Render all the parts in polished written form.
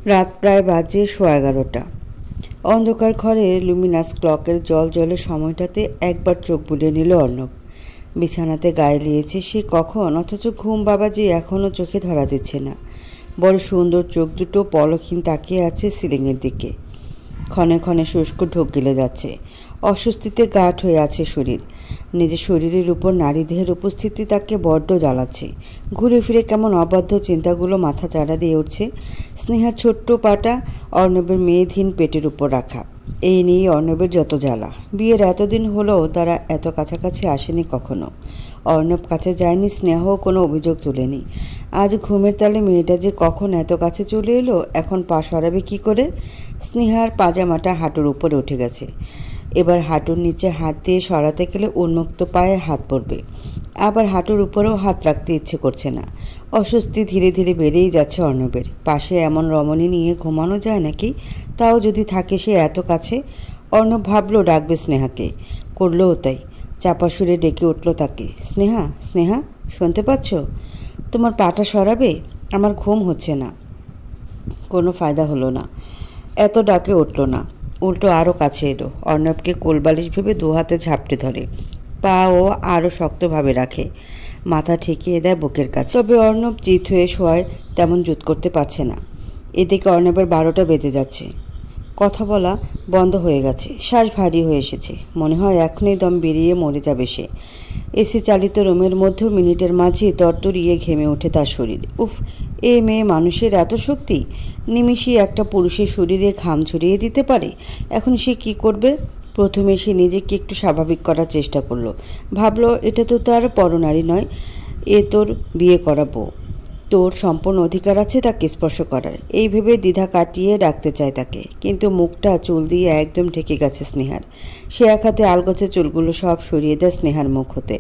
রাত প্রায় বাজে 11:15। অন্ধকার ঘরে লুমিনাস ক্লকের জল সময়টাতে একবার চোখ বুলিয়ে নিল অর্ণব। বিছানাতে গায়ে লিয়েছে সে কখন, অথচ ঘুম বাবাজি এখনও চোখে ধরা দিচ্ছে না। বড় সুন্দর চোখ দুটো পলকহীন তাকিয়ে আছে সিলিংয়ের দিকে। ক্ষণে ক্ষণে শুষ্ক ঢোক গিলে যাচ্ছে। অস্বস্তিতে গাঢ় হয়ে আছে শরীর। নিজের শরীরের উপর নারীদেহের উপস্থিতি তাকে বড্ড জ্বালাচ্ছে। ঘুরে ফিরে কেমন অবাধ্য চিন্তাগুলো মাথা চাড়া দিয়ে উঠছে। স্নেহার ছোট্ট পাটা অর্ণবের মেয়েধীন পেটের উপর রাখা, এই নিয়েই অর্ণবের যত জ্বালা। বিয়ের এতদিন হলেও তারা এত কাছাকাছি আসেনি কখনো। অর্ণব কাছে যায়নি, স্নেহও কোনো অভিযোগ তোলেনি। আজ ঘুমের তালে মেয়েটা যে কখন এত কাছে চলে এলো, এখন পা সরাবে কী করে? স্নেহার পাজামাটা হাঁটুর উপরে উঠে গেছে। এবার হাঁটুর নিচে হাত দিয়ে সরাতে গেলে উন্মুক্ত পায়ে হাত পড়বে। আবার হাঁটুর উপরেও হাত রাখতে ইচ্ছে করছে না। অস্বস্তি ধীরে ধীরে বেড়েই যাচ্ছে অর্ণবের। পাশে এমন রমণী নিয়ে ঘুমানো যায় নাকি? তাও যদি থাকে সে এত কাছে। অর্ণব ভাবলো ডাকবে স্নেহাকে, করলোও তাই। চাপা সুরে ডেকে উঠল তাকে, স্নেহা, স্নেহা, শুনতে পাচ্ছ? তোমার পাটা সরাবে, আমার ঘুম হচ্ছে না। কোনো ফায়দা হলো না। এত ডাকে উঠল না, উল্টো আরও কাছে এলো। অর্ণবকে কোলবালিশ ভেবে দু হাতে ঝাপটে ধরে, পা ও আরও শক্তভাবে রাখে। মাথা ঠেকিয়ে দেয় বুকের কাছে। তবে অর্ণব চিত হয়ে শোয়ায় তেমন জুত করতে পারছে না। এদিকে অর্ণবের 12টা বেজে যাচ্ছে। কথা বলা বন্ধ হয়ে গেছে, শ্বাস ভারী হয়ে এসেছে। মনে হয় এখনই দম বেরিয়ে মরে যাবে সে। এসি চালিত রুমের মধ্যেও মিনিটের মাঝে তরতরিয়ে ঘেমে ওঠে তার শরীর। উফ, এ মেয়ে মানুষের এত শক্তি! নিমিষেই একটা পুরুষের শরীরে ঘাম ছড়িয়ে দিতে পারে। এখন সে কি করবে? প্রথমে সে নিজেকে একটু স্বাভাবিক করার চেষ্টা করলো। ভাবলো এটা তো তার পরনারী নয়, এ তোর বিয়ে করা বউ। তোর সম্পূর্ণ অধিকার আছে তাকে স্পর্শ করার। এই ভেবে দ্বিধা কাটিয়ে ডাকতে চায় তাকে, কিন্তু মুখটা চুল দিয়ে একদম ঢেকে গেছে স্নেহার। সে এক হাতে আলগোছে চুলগুলো সব সরিয়ে দেয় স্নেহার মুখ হতে।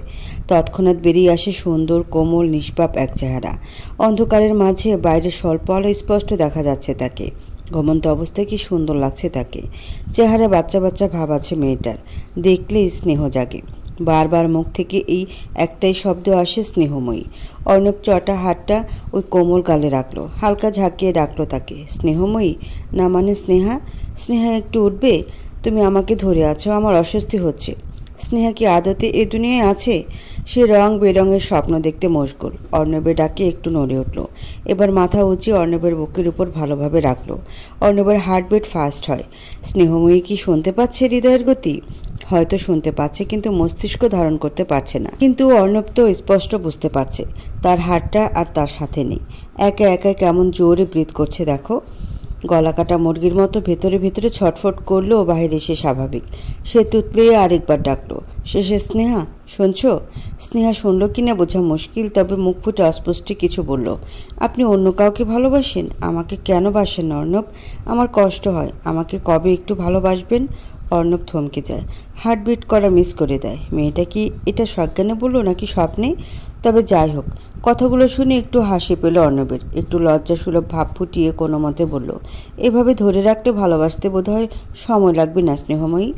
তৎক্ষণাৎ বেরিয়ে আসে সুন্দর কোমল নিষ্পাপ এক চেহারা। অন্ধকারের মাঝে বাইরের স্বল্প আলো স্পষ্ট দেখা যাচ্ছে তাকে। ঘুমন্ত অবস্থায় কি সুন্দর লাগছে তাকে। চেহারা বাচ্চা বাচ্চা ভাব আছে মেয়েটার, দেখলেই স্নেহ জাগে। বারবার মুখ থেকে এই একটাই শব্দ আসে, স্নেহময়ী। অর্ণব চটা হাতটা ওই কোমল গালে রাখলো, হালকা ঝাঁকিয়ে ডাকলো তাকে, স্নেহময়ী না মানে স্নেহা। স্নেহা একটু উঠবে? তুমি আমাকে ধরে আছো, আমার অস্বস্তি হচ্ছে। স্নেহা কি আদতে এ দুনিয়ায় আছে? সে রং বেরঙের স্বপ্ন দেখতে মশগুল। অর্ণবের ডাকে একটু নড়ে উঠল। এবার মাথা উঁচিয়ে অর্ণবের বুকের উপর ভালোভাবে রাখলো। অর্ণবের হার্টবিট ফাস্ট হয়। স্নেহময়ী কি শুনতে পাচ্ছে হৃদয়ের গতি? হয়তো শুনতে পাচ্ছে, কিন্তু মস্তিষ্ক ধারণ করতে পারছে না। কিন্তু অর্ণব তো স্পষ্ট বুঝতে পারছে তার হাতটা আর তার সাথে নেই। একা একা কেমন জোরে ব্রিথ করছে দেখো। গলা কাটা মুরগির মতো ভেতরে ভেতরে ছটফট করলো, বাইরে সে স্বাভাবিক। সে তুতলিয়ে আরেকবার ডাকলো, শেষে স্নেহা, শুনছো? স্নেহা শুনলো কিনা বোঝা মুশকিল, তবে মুখ ফুটে অস্পষ্ট কিছু বলল। আপনি অন্য কাউকে ভালোবাসেন? আমাকে কেন বাসেন না অর্ণব? আমার কষ্ট হয়, আমাকে কবে একটু ভালোবাসবেন? অর্ণব থমকে যায়, হার্টবিট করা মিস করে দেয়। মেয়েটা কি এটা সজ্ঞানে বললো নাকি স্বপ্নে? তবে যাই হোক, কথাগুলো শুনে একটু হাসি পেল অর্ণবের। একটু লজ্জাসুলভ ভাব ফুটিয়ে কোনো মতে বলল, এভাবে ধরে রাখতে ভালোবাসতে বোধহয় সময় লাগবে না স্নেহময়ী।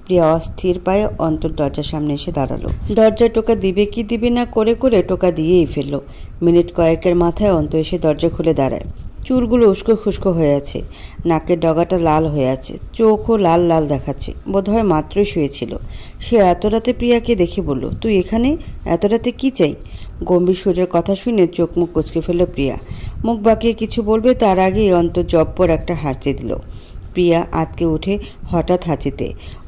প্রিয়া অস্থির পায়ে অন্তর দরজার সামনে এসে দাঁড়ালো। দরজায় টোকা দিবে কি দিবে না করে করে টোকা দিয়েই ফেললো। মিনিট কয়েকের মাথায় অন্ত এসে দরজা খুলে দাঁড়ায়। চুলগুলো উস্কো খুস্কো হয়ে আছে, নাকের ডগাটা লাল হয়ে আছে, চোখও লাল লাল দেখাচ্ছে। বোধহয় মাত্রই শুয়েছিল। সে এত রাতে প্রিয়াকে দেখে বলল, তুই এখানে? এত রাতে কি চাই? গম্ভীর সুরের কথা শুনে চোখ মুখ কুঁচকে ফেলল প্রিয়া। মুখ বাঁকিয়ে কিছু বলবে তার আগেই অন্তর জব্বর একটা হাঁচি দিল। প্রিয়া আতকে উঠে হঠাৎ হাঁচিতে।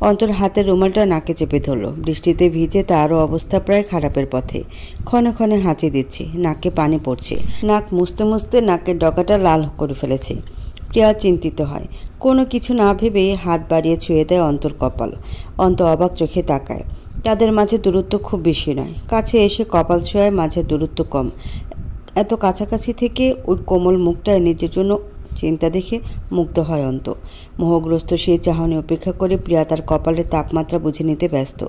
অন্তর হাতের রুমালটা নাকে চেপে ধরল। বৃষ্টিতে ভিজে তারও অবস্থা প্রায় খারাপের পথে। ক্ষণে ক্ষণে হাঁচি দিচ্ছে, নাকে পানি পড়ছে। নাক মুছতে মুছতে নাকের ডগাটা লাল করে ফেলেছে। প্রিয়া চিন্তিত হয়। কোনো কিছু না ভেবে হাত বাড়িয়ে ছুঁয়ে দেয় অন্তর কপাল। অন্ত অবাক চোখে তাকায়। তাদের মাঝে দূরত্ব খুব বেশি নয়। কাছে এসে কপাল ছোঁয়ায়, মাঝে দূরত্ব কম। এত কাছাকাছি থেকে ওই কোমল মুখটায় নিজের জন্য চিন্তা দেখে মুগ্ধ হয় অন্ত। মোহগ্রস্ত সেই চাহনি উপেক্ষা করে প্রিয়া তার কপালের তাপমাত্রা বুঝে নিতে ব্যস্ত।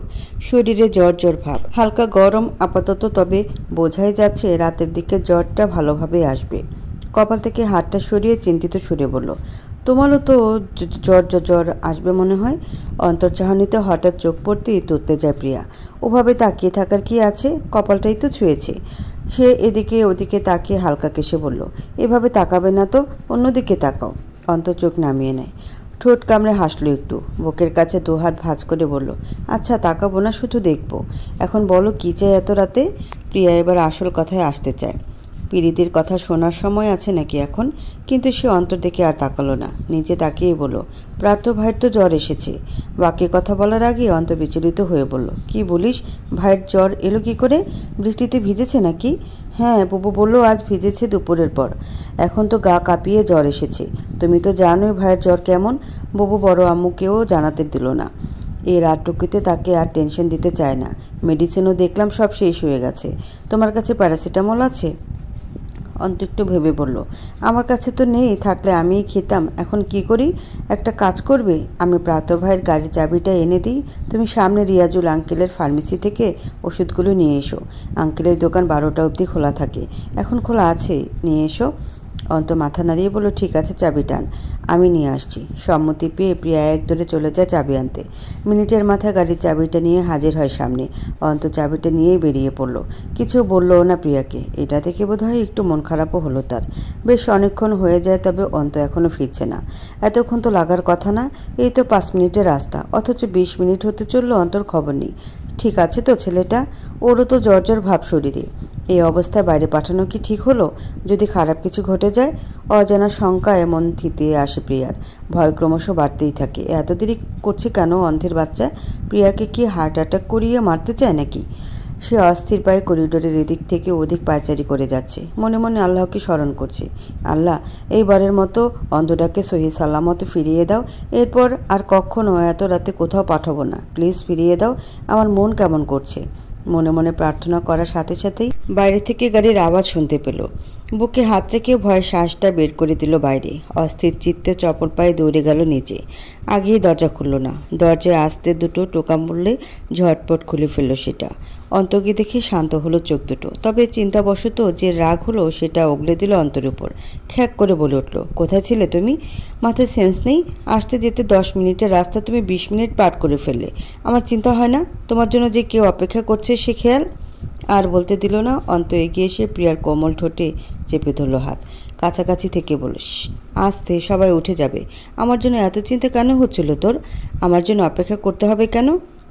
শরীরে জ্বর জ্বর ভাব, হালকা গরম আপাতত, তবে বোঝাই যাচ্ছে রাতের দিকে জ্বরটা ভালোভাবে আসবে। কপাল থেকে হাতটা সরিয়ে চিন্তিত সুরে বলল, তোমারও তো জ্বর জ্বর আসবে মনে হয়। অন্তর্চাহনিতে হঠাৎ চোখ পড়তেই তুততে যায় প্রিয়া। ওভাবে তাকিয়ে থাকার কি আছে? কপালটাই তো ছুঁয়েছে। সে এদিকে ওদিকে তাকিয়ে হালকা কেসে বলল, এভাবে তাকাবে না তো, অন্যদিকে তাকাও। অন্ত চোখ নামিয়ে নেয়, ঠোঁট কামড়ে হাসলো একটু, বুকের কাছে দুহাত ভাঁজ করে বলল, আচ্ছা তাকাবো না, শুধু দেখবো। এখন বলো কী চাই এত রাতে? প্রিয়া এবার আসল কথায় আসতে চায়। পিরিতির কথা শোনার সময় আছে নাকি এখন? কিন্তু সে অন্তর দেখে আর তাকালো না, নিচে তাকিয়েই বলল, প্রার্থ ভাইয়ের তো জ্বর এসেছে। বাকি কথা বলার আগে অন্ত বিচলিত হয়ে বলল, কি বলিস? ভাইয়ের জ্বর এলো কি করে? বৃষ্টিতে ভিজেছে নাকি? হ্যাঁ, বুবু বলল আজ ভিজেছে দুপুরের পর। এখন তো গা কাঁপিয়ে জ্বর এসেছে। তুমি তো জানোই ভাইয়ের জ্বর কেমন। বুবু বড় আম্মুকেও জানাতে দিল না। এই রাতটুকুতে তাকে আর টেনশন দিতে চায় না। মেডিসিনও দেখলাম সব শেষ হয়ে গেছে। তোমার কাছে প্যারাসিটামল আছে? অন্ত একটু ভেবে বলল, আমার কাছে তো নেই, থাকলে আমিই খেতাম। এখন কি করি? একটা কাজ করবে, আমি প্রাত ভাইয়ের গাড়ির চাবিটা এনে দিই, তুমি সামনে রিয়াজুল আঙ্কেলের ফার্মেসি থেকে ওষুধগুলো নিয়ে এসো। আঙ্কেলের দোকান 12টা অবধি খোলা থাকে, এখন খোলা আছে, নিয়ে এসো। অন্ত মাথা নাড়িয়ে বলল, ঠিক আছে, চাবি টান, আমি নিয়ে আসছি। সম্মতি পেয়ে প্রিয়া এক দৌড়ে চলে যায় চাবি আনতে। মিনিটের মাথায় গাড়ির চাবিটা নিয়ে হাজির হয় সামনে। অন্ত চাবিটা নিয়েই বেরিয়ে পড়ল। কিছু বললও না প্রিয়াকে। এটা দেখে বোধহয় একটু মন খারাপও হলো তার। বেশ অনেকক্ষণ হয়ে যায়, তবে অন্ত এখনও ফিরছে না। এতক্ষণ তো লাগার কথা না, এই তো 5 মিনিটের রাস্তা, অথচ 20 মিনিট হতে চললো, অন্তর খবর নেই। ঠিক আছে তো ছেলেটা? ওরও তো জ্বর জ্বর ভাব শরীরে। এই অবস্থায় বাইরে পাঠানো কি ঠিক হলো? যদি খারাপ কিছু ঘটে যায়? অজানা শঙ্কায় মন থিতিয়ে আসে প্রিয়ার। ভয় ক্রমশ বাড়তেই থাকে। এত দেরি করছে কেন অন্ধের বাচ্চা? প্রিয়াকে কি হার্ট অ্যাটাক করিয়ে মারতে চায় নাকি? সে অস্থির পায়ে করিডোরের এদিক থেকে ওদিক পায়চারি করে যাচ্ছে, মনে মনে আল্লাহকে স্মরণ করছে। আল্লাহ, এইবারের মতো অন্ধটাকে সহি সালামতে ফিরিয়ে দাও। এরপর আর কখনো এত রাতে কোথাও পাঠাবো না, প্লিজ ফিরিয়ে দাও। আমার মন কেমন করছে। মনে মনে প্রার্থনা করার সাথে সাথেই বাইরে থেকে গাড়ির আওয়াজ শুনতে পেল। বুকে হাত রেখে ভয়ে শ্বাসটা বের করে দিল বাইরে। অস্থির চিত্তে চপল পায়ে দৌড়ে গেল নিচে। আগেই দরজা খুলল না। দরজায় আসতে দুটো টোকা মরলে ঝটপট খুলে ফেলল সেটা। অন্তকে দেখে শান্ত হলো চোখ দুটো। তবে চিন্তাবশত যে রাগ হলো সেটা ওগলে দিল অন্তর উপর। খ্যাক করে বলে উঠল, কোথায় ছিলে তুমি? মাথায় সেন্স নেই? আসতে যেতে 10 মিনিটের রাস্তা তুমি 20 মিনিট পার করে ফেললে। আমার চিন্তা হয় না তোমার জন্য যে কেউ অপেক্ষা করছে সে খেয়াল? আর বলতে দিল না। অন্ত এগিয়ে এসে প্রিয়ার কোমল ঠোঁটে চেপে ধরল হাত। কাছাকাছি থেকে বলিস, আসতে, সবাই উঠে যাবে। আমার জন্য এত চিন্তা কেন হচ্ছিল তোর? আমার জন্য অপেক্ষা করতে হবে কেন?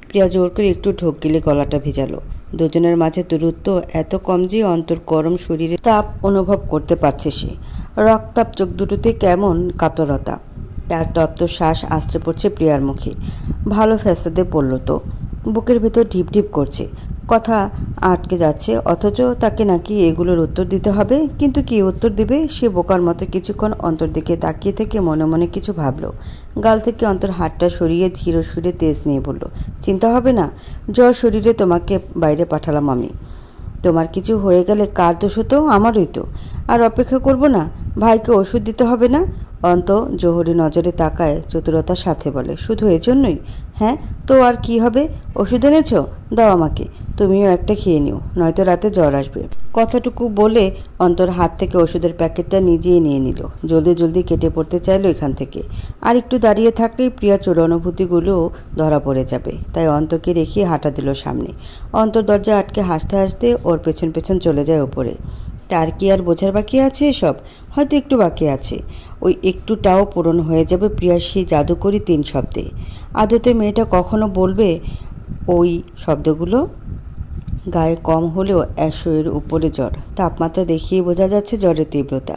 প্রিয়া জোর করে একটু ঢোক গিলে গলাটা ভেজালো। দুজনের মাঝে দূরত্ব এত কম যে অন্তর গরম শরীরে তাপ অনুভব করতে পারছে সে। রক্তাপ চোখ দুটোতে কেমন কাতরতা। তার তপ্ত শ্বাস আশ্রে পড়ছে প্রিয়ার মুখে। ভালো ফ্যাসাদে পড়ল তো। বুকের ভেতর ঢিপ ঢিপ করছে, কথা আটকে যাচ্ছে, অথচ তাকে নাকি এগুলোর উত্তর দিতে হবে। কিন্তু কি উত্তর দিবে? সে বোকার মতো কিছুক্ষণ অন্তর দিকে তাকিয়ে থেকে মনে মনে কিছু ভাবল। গাল থেকে অন্তর হাতটা সরিয়ে ধীর সুরে তেজ নিয়ে বলল, চিন্তা হবে না, জ্বর শরীরে তোমাকে বাইরে পাঠালাম আমি। তোমার কিছু হয়ে গেলে কার দোষ হতো? আমারই তো। আর অপেক্ষা করব না? ভাইকে ওষুধ দিতে হবে না? অন্ত জোহরি নজরে তাকায় চতুরতার সাথে বলে, শুধু এজন্যই? হ্যাঁ তো আর কি হবে? ওষুধ এনেছ? দাও আমাকে, তুমিও একটা খেয়ে নিও, নয়তো রাতে জ্বর আসবে। কথাটুকু বলে অন্তর হাত থেকে ওষুধের প্যাকেটটা নিজেই নিয়ে নিল। জলদি জলদি কেটে পড়তে চাইল এখান থেকে। আর একটু দাঁড়িয়ে থাকলেই প্রিয়ার চোর অনুভূতিগুলোও ধরা পড়ে যাবে। তাই অন্তকে রেখে হাঁটা দিল সামনে। অন্তর দরজা আটকে হাসতে হাসতে ওর পেছন পেছন চলে যায় ওপরে। তার কি আর বোঝার বাকি আছে এসব? হয়তো একটু বাকি আছে। ওই একটুটাও পূরণ হয়ে যাবে প্রিয়ার সেই জাদুকরি 3 শব্দে। আদতে মেয়েটা কখনো বলবে ওই শব্দগুলো? গায়ে কম হলেও 100-এর উপরে জ্বর। তাপমাত্রা দেখিয়ে বোঝা যাচ্ছে জ্বরের তীব্রতা।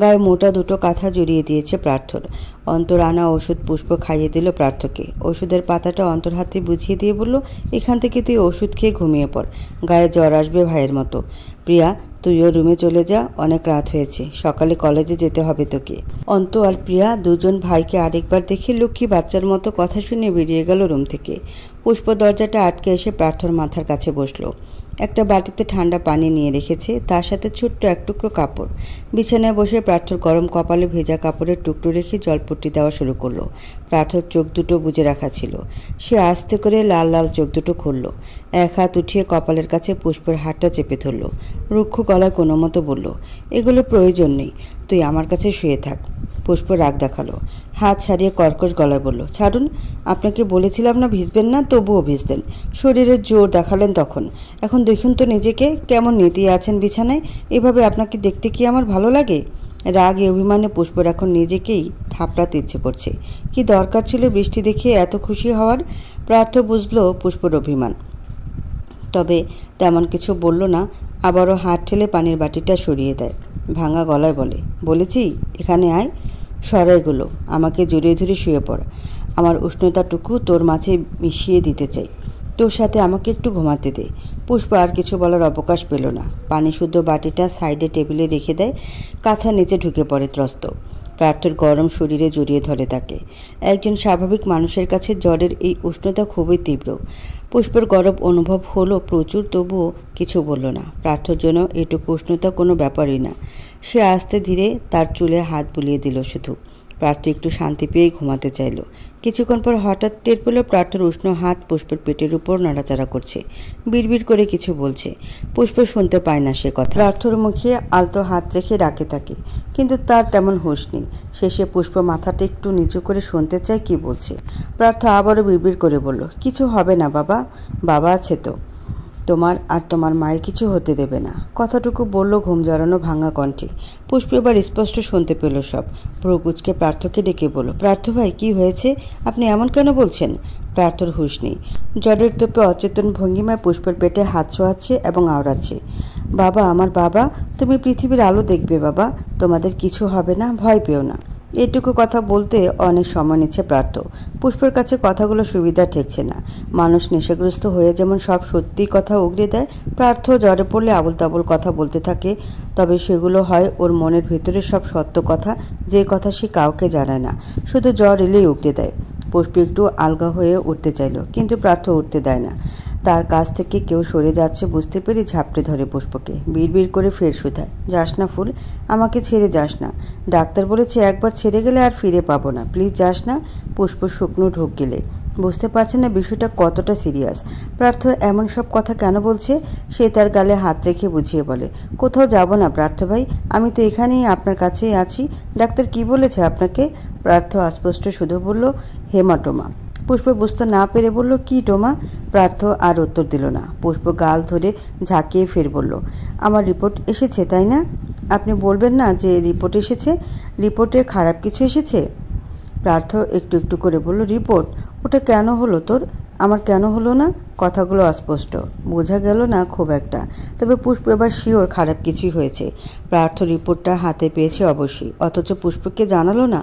গায়ে মোটা দুটো কাঁথা জড়িয়ে দিয়েছে প্রার্থর। অন্তর আনা ওষুধ পুষ্প খাইয়ে দিল প্রার্থকে। ওষুধের পাতাটা অন্তর হাতে বুঝিয়ে দিয়ে বলল, এখান থেকে তুই ওষুধ খেয়ে ঘুমিয়ে পড়, গায়ে জ্বর আসবে ভাইয়ের মতো। প্রিয়া, তুইও রুমে চলে যা, অনেক রাত হয়েছে, সকালে কলেজে যেতে হবে তোকে। অন্ত আর প্রিয়া দুজন ভাইকে আরেকবার দেখে লক্ষ্মী বাচ্চার মতো কথা শুনে বেরিয়ে গেল রুম থেকে। পুষ্প দরজাটা আটকে এসে প্রার্থর মাথার কাছে বসলো। একটা বাটিতে ঠান্ডা পানি নিয়ে রেখেছে, তার সাথে ছোট্ট এক টুকরো কাপড়। বিছানায় বসে প্রার্থর গরম কপালে ভেজা কাপড়ের টুকরো রেখে জলপট্টি দেওয়া শুরু করলো। প্রার্থর চোখ দুটো বুজে রাখা ছিল। সে আস্তে করে লাল লাল চোখ দুটো খুলল। এক হাত উঠিয়ে কপালের কাছে পুষ্পের হাতটা চেপে ধরল। রুক্ষ গলায় কোনো মতো বলল, এগুলো প্রয়োজন নেই, তুই আমার কাছে শুয়ে থাক। পুষ্প রাগ দেখালো, হাত ছাড়িয়ে কর্কশ গলায় বলল, ছাড়ুন, আপনাকে বলেছিলাম না ভিজবেন না, তবুও ভিজতেন। শরীরের জোর দেখালেন তখন। এখন দেখুন তো নিজেকে, কেমন নেতিয়ে আছেন বিছানায়। এভাবে আপনাকে দেখতে কি আমার ভালো লাগে? রাগে অভিমানে পুষ্পর এখন নিজেকেই থাপড়াতে ইচ্ছে করছে। কি দরকার ছিল বৃষ্টি দেখে এত খুশি হওয়ার? প্রার্থ বুঝল পুষ্পর অভিমান, তবে তেমন কিছু বলল না। আবারও হাত ঠেলে পানির বাটিটা সরিয়ে দেয়। ভাঙা গলায় বলে, বলেছি এখানে আয়, সরাইগুলো, আমাকে জড়িয়ে ধরে শুয়ে পড়। আমার উষ্ণতাটুকু তোর মাঝে মিশিয়ে দিতে চাই। তোর সাথে আমাকে একটু ঘুমাতে দে। পুষ্প আর কিছু বলার অবকাশ পেল না। পানি শুদ্ধ বাটিটা সাইডে টেবিলে রেখে দেয়। কাঁথা নিচে ঢুকে পড়ে ত্রস্ত। প্রার্থর গরম শরীরে জড়িয়ে ধরে তাকে। একজন স্বাভাবিক মানুষের কাছে জ্বরের এই উষ্ণতা খুবই তীব্র। পুষ্পের গরম অনুভব হলো প্রচুর, তবুও কিছু বলল না। প্রার্থর জন্য এটুকু উষ্ণতা কোনো ব্যাপারই না। সে আস্তে ধীরে তার চুলে হাত বুলিয়ে দিল শুধু। প্রার্থ একটু শান্তি পেয়েই ঘুমাতে চাইল। কিছুক্ষণ পর হঠাৎ টের পেল প্রার্থর উষ্ণ হাত পুষ্পের পেটের উপর নাড়াচাড়া করছে, বিড়বিড় করে কিছু বলছে। পুষ্প শুনতে পায় না সে কথা। প্রার্থর মুখে আলতো হাত রেখে ডাকে তাকে, কিন্তু তার তেমন হুঁশ নেই। শেষে পুষ্প মাথাটা একটু নিচু করে শুনতে চায় কি বলছে। প্রার্থ আবারও বিড়বিড় করে বলল, কিছু হবে না বাবা, বাবা আছে তো, তোমার আর তোমার মায়ের কিছু হতে দেবে না। কথাটুকু বলল ঘুম জড়ানো ভাঙা কণ্ঠে। পুষ্প এবার স্পষ্ট শুনতে পেল সব। ভ্রুকুচকে প্রার্থকে ডেকে বলল, প্রার্থ ভাই, কি হয়েছে? আপনি এমন কেন বলছেন? প্রার্থর হুঁশ নেই। জ্বরের তোপে অচেতন ভঙ্গিমায় পুষ্পের পেটে হাত ছোঁয়াচ্ছে এবং আওড়াচ্ছে। বাবা, আমার বাবা, তুমি পৃথিবীর আলো দেখবে বাবা, তোমাদের কিছু হবে না, ভয় পেও না। এটুকু কথা বলতে অনেক সময় নিচ্ছে প্রার্থ। পুষ্পের কাছে কথাগুলো সুবিধা ঠেকছে না। মানুষ নেশাগ্রস্ত হয়ে যেমন সব সত্যি কথা উগড়ে দেয়, প্রার্থ জ্বরে পড়লে আবল তাবল কথা বলতে থাকে। তবে সেগুলো হয় ওর মনের ভেতরে সব সত্য কথা, যে কথা সে কাউকে জানায় না, শুধু জ্বর এলেই উগড়ে দেয়। পুষ্প একটু আলগা হয়ে উঠতে চাইল, কিন্তু প্রার্থ উঠতে দেয় না। তার কাছ থেকে কেউ সরে যাচ্ছে বুঝতে পেরে ঝাপটে ধরে পুষ্পকে, বিড়বিড় করে ফের শুধায়, যাস না ফুল, আমাকে ছেড়ে যাস না। ডাক্তার বলেছে একবার ছেড়ে গেলে আর ফিরে পাবো না, প্লিজ যাস না। পুষ্প শুকনো ঢোক গেলে বুঝতে পারছে না বিষয়টা কতটা সিরিয়াস। প্রার্থ এমন সব কথা কেন বলছে? সে তার গালে হাত রেখে বুঝিয়ে বলে, কোথাও যাব না প্রার্থ ভাই, আমি তো এখানেই আপনার কাছেই আছি। ডাক্তার কি বলেছে আপনাকে? প্রার্থ অস্পষ্ট শুধু বলল, হেমাটোমা। পুষ্প বুঝতে না পেরে বলল, কি টোমা? প্রার্থ আর উত্তর দিল না। পুষ্প গাল ধরে ঝাঁকিয়ে ফের বলল, আমার রিপোর্ট এসেছে তাই না? আপনি বলবেন না যে রিপোর্ট এসেছে? রিপোর্টে খারাপ কিছু এসেছে? প্রার্থ একটু একটু করে বলল, রিপোর্ট? ওটা কেন হলো তোর? আমার কেন হলো না? কথাগুলো অস্পষ্ট, বোঝা গেল না খুব একটা। তবে পুষ্প এবার শিওর খারাপ কিছুই হয়েছে। প্রার্থ রিপোর্টটা হাতে পেয়েছে অবশ্যই, অথচ পুষ্পকে জানালো না।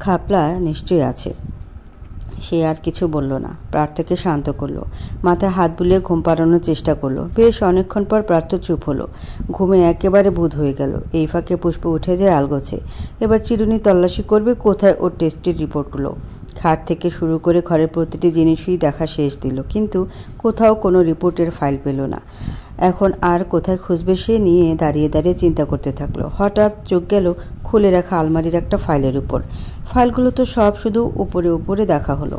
খাপলা নিশ্চয়ই আছে। সে আর কিছু বলল না, প্রার্থকে শান্ত করলো। মাথায় হাত বুলিয়ে ঘুম পাড়ানোর চেষ্টা করলো। বেশ অনেকক্ষণ পর প্রার্থ চুপ হলো। ঘুমে একেবারে বুঁদ হয়ে গেল। এই ফাঁকে পুষ্প উঠে যায় আলগোছে। এবার চিরুনি তল্লাশি করবে কোথায় ওর টেস্টের রিপোর্টগুলো। খাট থেকে শুরু করে ঘরের প্রতিটি জিনিসই দেখা শেষ দিল, কিন্তু কোথাও কোনো রিপোর্টের ফাইল পেল না। এখন আর কোথায় খুঁজবে সে নিয়ে দাঁড়িয়ে দাঁড়িয়ে চিন্তা করতে থাকলো। হঠাৎ চোখ গেল খুলে রাখা আলমারির একটা ফাইলের উপর। ফাইলগুলো তো সব শুধু উপরে উপরে দেখা হলো।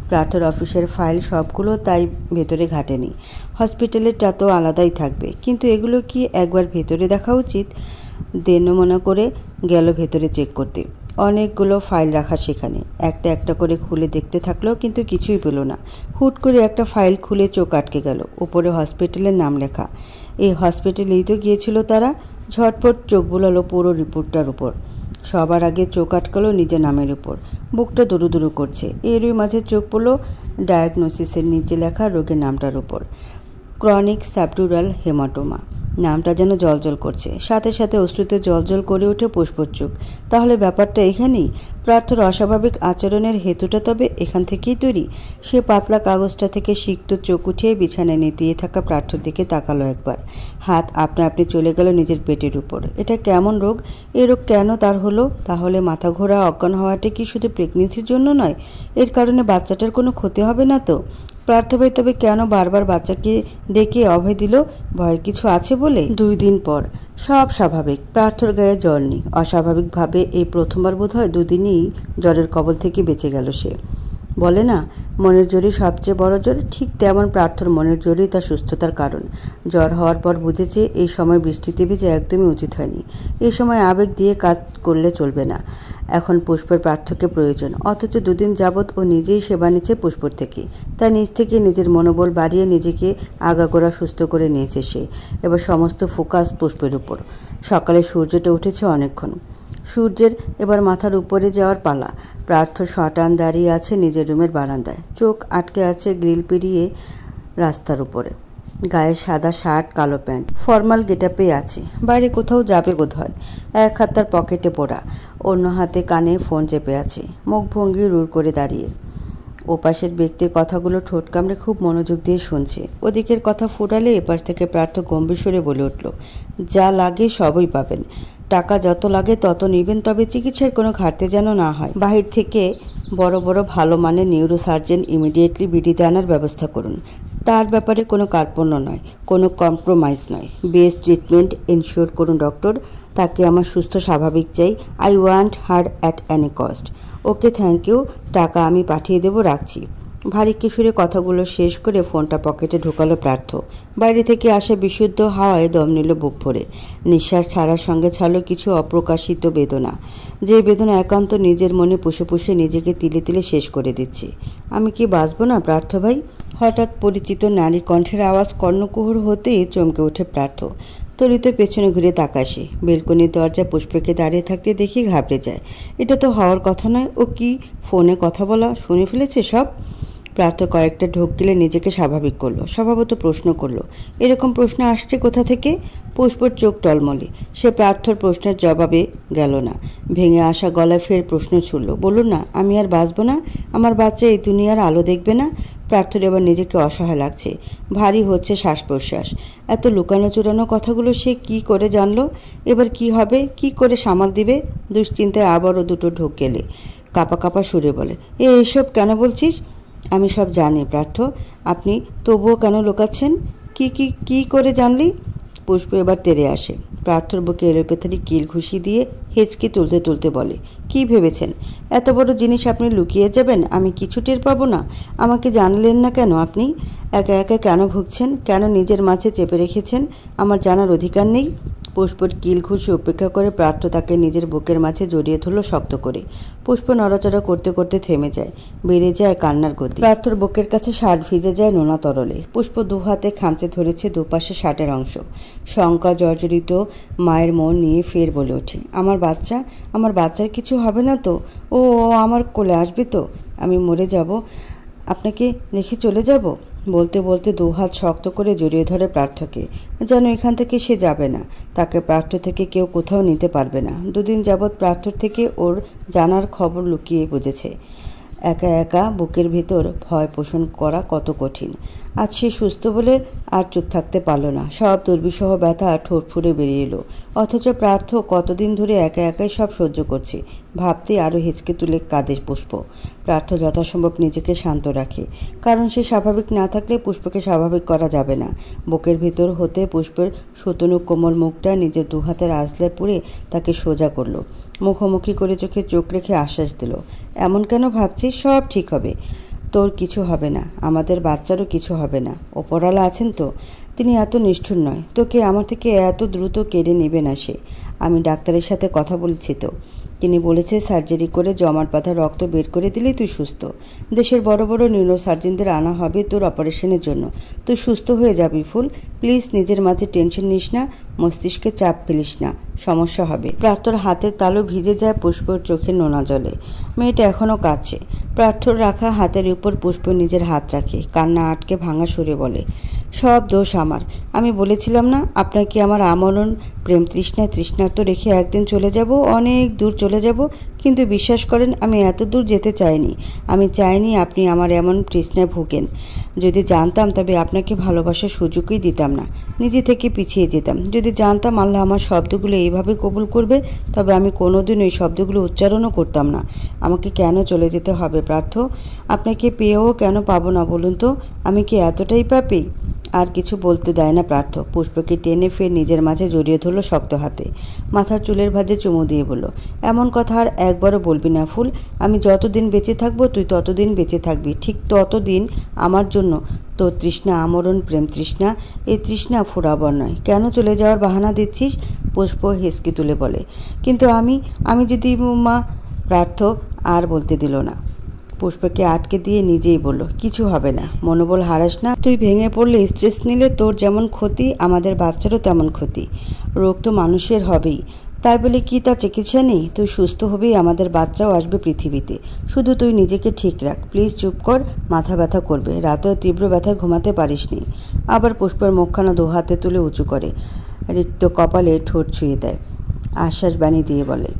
প্রার্থর অফিসের ফাইল সবগুলো, তাই ভেতরে ঘাটেনি। হসপিটালেরটা তো আলাদাই থাকবে, কিন্তু এগুলো কি একবার ভেতরে দেখা উচিত? দেনমনা করে গেল ভেতরে চেক করতে। অনেকগুলো ফাইল রাখা সেখানে। একটা একটা করে খুলে দেখতে থাকলো, কিন্তু কিছুই পেল না। হুট করে একটা ফাইল খুলে চোখ আটকে গেল। উপরে হসপিটালের নাম লেখা। এই হসপিটালেই তো গিয়েছিল তারা। ঝটপট চোখ বুলালো পুরো রিপোর্টটার উপর। সবার আগে চোখ আটকালো নিজের নামের উপর। বুকটা দুরু দুরু করছে। এরই মাঝে চোখ পড়ল ডায়াগনোসিসের নিচে লেখা রোগের নামটার উপর, ক্রনিক সাবডুরাল হেমাটোমা। নামটা যেন জলজল করছে। সাথে সাথে অশ্রুতে জলজল করে ওঠে পুষ্পর চোখ। তাহলে ব্যাপারটা এখানেই? প্রার্থর অস্বাভাবিক আচরণের হেতুটা তবে এখান থেকেই তৈরি। সে পাতলা কাগজটা থেকে সিক্ত চোখ উঠিয়ে বিছানায় নেতিয়ে থাকা প্রার্থর দিকে তাকালো একবার। হাত আপনা আপনি চলে গেল নিজের পেটের উপর। এটা কেমন রোগ? এ রোগ কেন তার হলো? তাহলে মাথা ঘোরা অজ্ঞান হওয়াটা কি শুধু প্রেগনেন্সির জন্য নয়? এর কারণে বাচ্চাটার কোনো ক্ষতি হবে না তো? প্রার্থ ভাই তবে কেন বারবার বাচ্চাকে ডেকে অভয় দিল? ভয়ের কিছু আছে বলে? 2 দিন পর সব স্বাভাবিক। প্রার্থর গায়ে জ্বর নেই। অস্বাভাবিকভাবে এই প্রথমবার বোধহয় 2 দিনই জ্বরের কবল থেকে বেঁচে গেল সে। বলে না, মনের জোরই সবচেয়ে বড় জোর, ঠিক তেমন প্রার্থর মনের জোরই তার সুস্থতার কারণ। জ্বর হওয়ার পর বুঝেছে এই সময় বৃষ্টিতে ভিজে একদমই উচিত হয়নি। এই সময় আবেগ দিয়ে কাজ করলে চলবে না। এখন পুষ্পের প্রার্থকে প্রয়োজন, অথচ দুদিন যাবৎ ও নিজেই সেবা নিচ্ছে পুষ্পর থেকে। তাই নিজ থেকে নিজের মনোবল বাড়িয়ে নিজেকে আগাগোড়া সুস্থ করে নিয়েছে সে। এবার সমস্ত ফোকাস পুষ্পের উপর। সকালে সূর্যটা উঠেছে অনেকক্ষণ। সূর্যের এবার মাথার উপরে যাওয়ার পালা। প্রার্থ শটান দাঁড়িয়ে আছে নিজের রুমের বারান্দায়, চোখ আটকে আছে গ্রিল পেরিয়ে রাস্তার উপরে। গায়ে সাদা শার্ট, কালো প্যান্ট, ফর্মাল গেটআপে আছে। বাইরে কোথাও যাবে বোধহয়। এক হাত তার পকেটে পোড়া, অন্য হাতে কানে ফোন চেপে আছে, মুখভঙ্গি রূঢ় করে দাঁড়িয়ে। ওপাশের ব্যক্তির কথাগুলো ঠোঁট কামড়ে খুব মনোযোগ দিয়ে শুনছে। ওদিকের কথা ফুটালে এপাশ থেকে প্রার্থ গম্ভীর সুরে বলে উঠল, যা লাগে সবই পাবেন, টাকা যত লাগে তত নেবেন, তবে চিকিৎসার কোনো ঘাটতি যেন না হয়। বাহির থেকে বড় বড় ভালো মানের নিউরোসার্জন ইমিডিয়েটলি বিডিতে আনার ব্যবস্থা করুন। তার ব্যাপারে কোনো কার্পণ্য নয়, কোনো কম্প্রোমাইজ নয়। বেস্ট ট্রিটমেন্ট এনশিওর করুন ডক্টর। তাকে আমার সুস্থ স্বাভাবিক চাই। I want her at any cost. Okay, thank you, টাকা আমি পাঠিয়ে দেবো, রাখছি। ভারী কিশোরে কথাগুলো শেষ করে ফোনটা পকেটে ঢোকালো প্রার্থ। বাইরে থেকে আসা বিশুদ্ধ হাওয়ায় দম নিল বুক ভরে। নিঃশ্বাস ছাড়ার সঙ্গে ছাড়ল কিছু অপ্রকাশিত বেদনা, যে বেদনা একান্ত নিজের মনে পুষে পুষে নিজেকে তিলে তিলে শেষ করে দিচ্ছে। আমি কি বাঁচবো না প্রার্থ ভাই? হঠাৎ পরিচিত নারীর কণ্ঠের আওয়াজ কর্ণকুহর হতেই চমকে ওঠে প্রার্থ। তরিত পেছনে ঘুরে তাকায় সে। বেলকনির দরজা পুষ্পকে দাঁড়িয়ে থাকতে দেখি ঘাবড়ে যায়। এটা তো হওয়ার কথা নয়। ও কি ফোনে কথা বলা শুনে ফেলেছে সব? প্রার্থ কয়েকটা ঢোক গেলে নিজেকে স্বাভাবিক করলো। স্বভাবত প্রশ্ন করলো, এরকম প্রশ্ন আসছে কোথা থেকে? পুষ্পর চোখ টলমলে। সে প্রার্থর প্রশ্নের জবাবে গেল না। ভেঙে আসা গলায় ফের প্রশ্ন ছুড়ল, বলুন না, আমি আর বাঁচব না? আমার বাচ্চা এই দুনিয়ার আলো দেখবে না? প্রার্থর এবার নিজেকে অসহায় লাগছে। ভারী হচ্ছে শ্বাস প্রশ্বাস। এত লুকানো চুরানো কথাগুলো সে কি করে জানলো? এবার কি হবে? কি করে সামাল দিবে? দুশ্চিন্তায় আবারও দুটো ঢোক গেলে কাপা কাপা সুরে বলে, এসব কেন বলছিস? আমি সব জানি প্রার্থ, আপনি তবুও কেন লুকাচ্ছেন? কি করে জানলি? পুষ্প এবার তেড়ে আসে। প্রার্থর বুকে এলোপেথারি কিল ঘুষি দিয়ে হেঁচকি তুলতে তুলতে বলে, কি ভেবেছেন এত বড় জিনিস আপনি লুকিয়ে যাবেন? আমি কিছু টের পাবো না? আমাকে জানলেন না কেন? আপনি একা একা কেন ভুগছেন? কেন নিজের মাঝে চেপে রেখেছেন? আমার জানার অধিকার নেই? পুষ্পর কিল ঘুষি উপেক্ষা করে প্রার্থ তাকে নিজের বুকের মাঝে জড়িয়ে ধরল শক্ত করে। পুষ্প নড়াচড়া করতে করতে থেমে যায়। বেড়ে যায় কান্নার গতি। প্রার্থর বুকের কাছে শার্ট ভিজে যায় নোনা তরলে। পুষ্প দু হাতে খাঁচে ধরেছে দুপাশে শার্টের অংশ। শঙ্কা জর্জরিত মায়ের মন নিয়ে ফের বলে ওঠে, আমার বাচ্চা, আমার বাচ্চার কিছু হবে না তো? ও আমার কোলে আসবে তো? আমি মরে যাব, আপনাকে রেখে চলে যাব? বলতে বলতে দু হাত শক্ত করে জড়িয়ে ধরে প্রার্থকে, যেন এখান থেকে সে যাবে না। তাকে প্রার্থ থেকে কেউ কোথাও নিতে পারবে না। দুদিন যাবৎ প্রার্থর থেকে ওর জানার খবর লুকিয়ে বুঝেছে। একা একা বুকের ভেতর ভয় পোষণ করা কত কঠিন। আজ সে সুস্থ বলে আর চুপ থাকতে পারল না। সব দুর্বিষহ ব্যথা ঠোঁট ফুঁড়ে বেরিয়ে এলো। অথচ প্রার্থ কতদিন ধরে একা একাই সব সহ্য করছে। ভাবতে আরও হেঁচকে তুলে কাঁদে পুষ্প। প্রার্থ যথাসম্ভব নিজেকে শান্ত রাখে, কারণ সে স্বাভাবিক না থাকলে পুষ্পকে স্বাভাবিক করা যাবে না। বুকের ভেতর হতে পুষ্পের সুতনু কোমল মুখটা নিজের দু হাতের আঁচলায় পুড়ে তাকে সোজা করলো। মুখোমুখি করে চোখে চোখ রেখে আশ্বাস দিল, এমন কেন ভাবছিস? সব ঠিক হবে, তোর কিছু হবে না, আমাদের বাচ্চারও কিছু হবে না। ওপরওয়ালা আছেন তো, তিনি এত নিষ্ঠুর নয়, তোকে আমার থেকে এত দ্রুত কেড়ে নেবে না সে। আমি ডাক্তারের সাথে কথা বলছি তো, তিনি বলেছে সার্জারি করে জমাট বাঁধা রক্ত বের করে দিলেই তুই সুস্থ। দেশের বড় বড় নিউরোসার্জনদের আনা হবে তোর অপারেশনের জন্য। তুই সুস্থ হয়ে যাবি ফুল। প্লিজ নিজের মাঝে টেনশন নিস না, মস্তিষ্কে চাপ ফেলিস না, সমস্যা হবে। প্রার্থর হাতের তালু ভিজে যায় পুষ্পর চোখের নোনা জলে। মেয়েটা এখনও কাঁদছে। প্রার্থর রাখা হাতের উপর পুষ্প নিজের হাত রাখে, কান্না আটকে ভাঙা সুরে বলে, সব দোষ আমার। আমি বলেছিলাম না আপনাকে আমার আমরণ প্রেম তৃষ্ণার্ত রেখে একদিন চলে যাব, অনেক দূর চলে যাব। কিন্তু বিশ্বাস করেন, আমি এত দূর যেতে চাইনি। আমি চাইনি আপনি আমার এমন তৃষ্ণায় ভুগেন। যদি জানতাম তবে আপনাকে ভালোবাসার সুযোগই দিতাম না, নিজে থেকে পিছিয়ে যেতাম। যদি জানতাম আল্লাহ আমার শব্দগুলো এইভাবে কবুল করবে, তবে আমি কোনোদিন ওই শব্দগুলো উচ্চারণও করতাম না। আমাকে কেন চলে যেতে হবে প্রার্থ? আপনাকে পেয়েও কেন পাবো না বলুন তো? আমি কি এতটাই পাপী? আর কিছু বলতে দেয় না পার্থ। পুষ্পকে টেনে ফের নিজের মাঝে জড়িয়ে ধরল শক্ত হাতে। মাথার চুলের ভাঁজে চুমু দিয়ে বলল, এমন কথা আর একবারও বলবি না ফুল। আমি যতদিন বেঁচে থাকবো তুই ততদিন বেঁচে থাকবি, ঠিক ততদিন আমার জন্য তোর তৃষ্ণা আমরণ প্রেম তৃষ্ণা, এই তৃষ্ণা ফুরাবার নয়। কেন চলে যাওয়ার বাহানা দিচ্ছিস? পুষ্প হেসকি তুলে বলে। কিন্তু আমি যদি মা। পার্থ আর বলতে দিল না। পুষ্পকে আটকে দিয়ে নিজেই বলল, কিছু হবে না, মনোবল হারাস না। তুই ভেঙে পড়লে স্ট্রেস নিলে তোর যেমন ক্ষতি আমাদের বাচ্চারও তেমন ক্ষতি। রোগ তো মানুষের হবেই, তাই বলে কি তার চিকিৎসা নেই? তুই সুস্থ হবেই, আমাদের বাচ্চাও আসবে পৃথিবীতে। শুধু তুই নিজেকে ঠিক রাখ। প্লিজ চুপ কর, মাথা ব্যথা করবে, রাতেও তীব্র ব্যথায় ঘুমাতে পারিসনি। আবার পুষ্পের মুখখানা দু হাতে তুলে উঁচু করে রিক্ত কপালে ঠোঁট ছুঁয়ে দেয়। আশ্বাস বাণী দিয়ে বলে,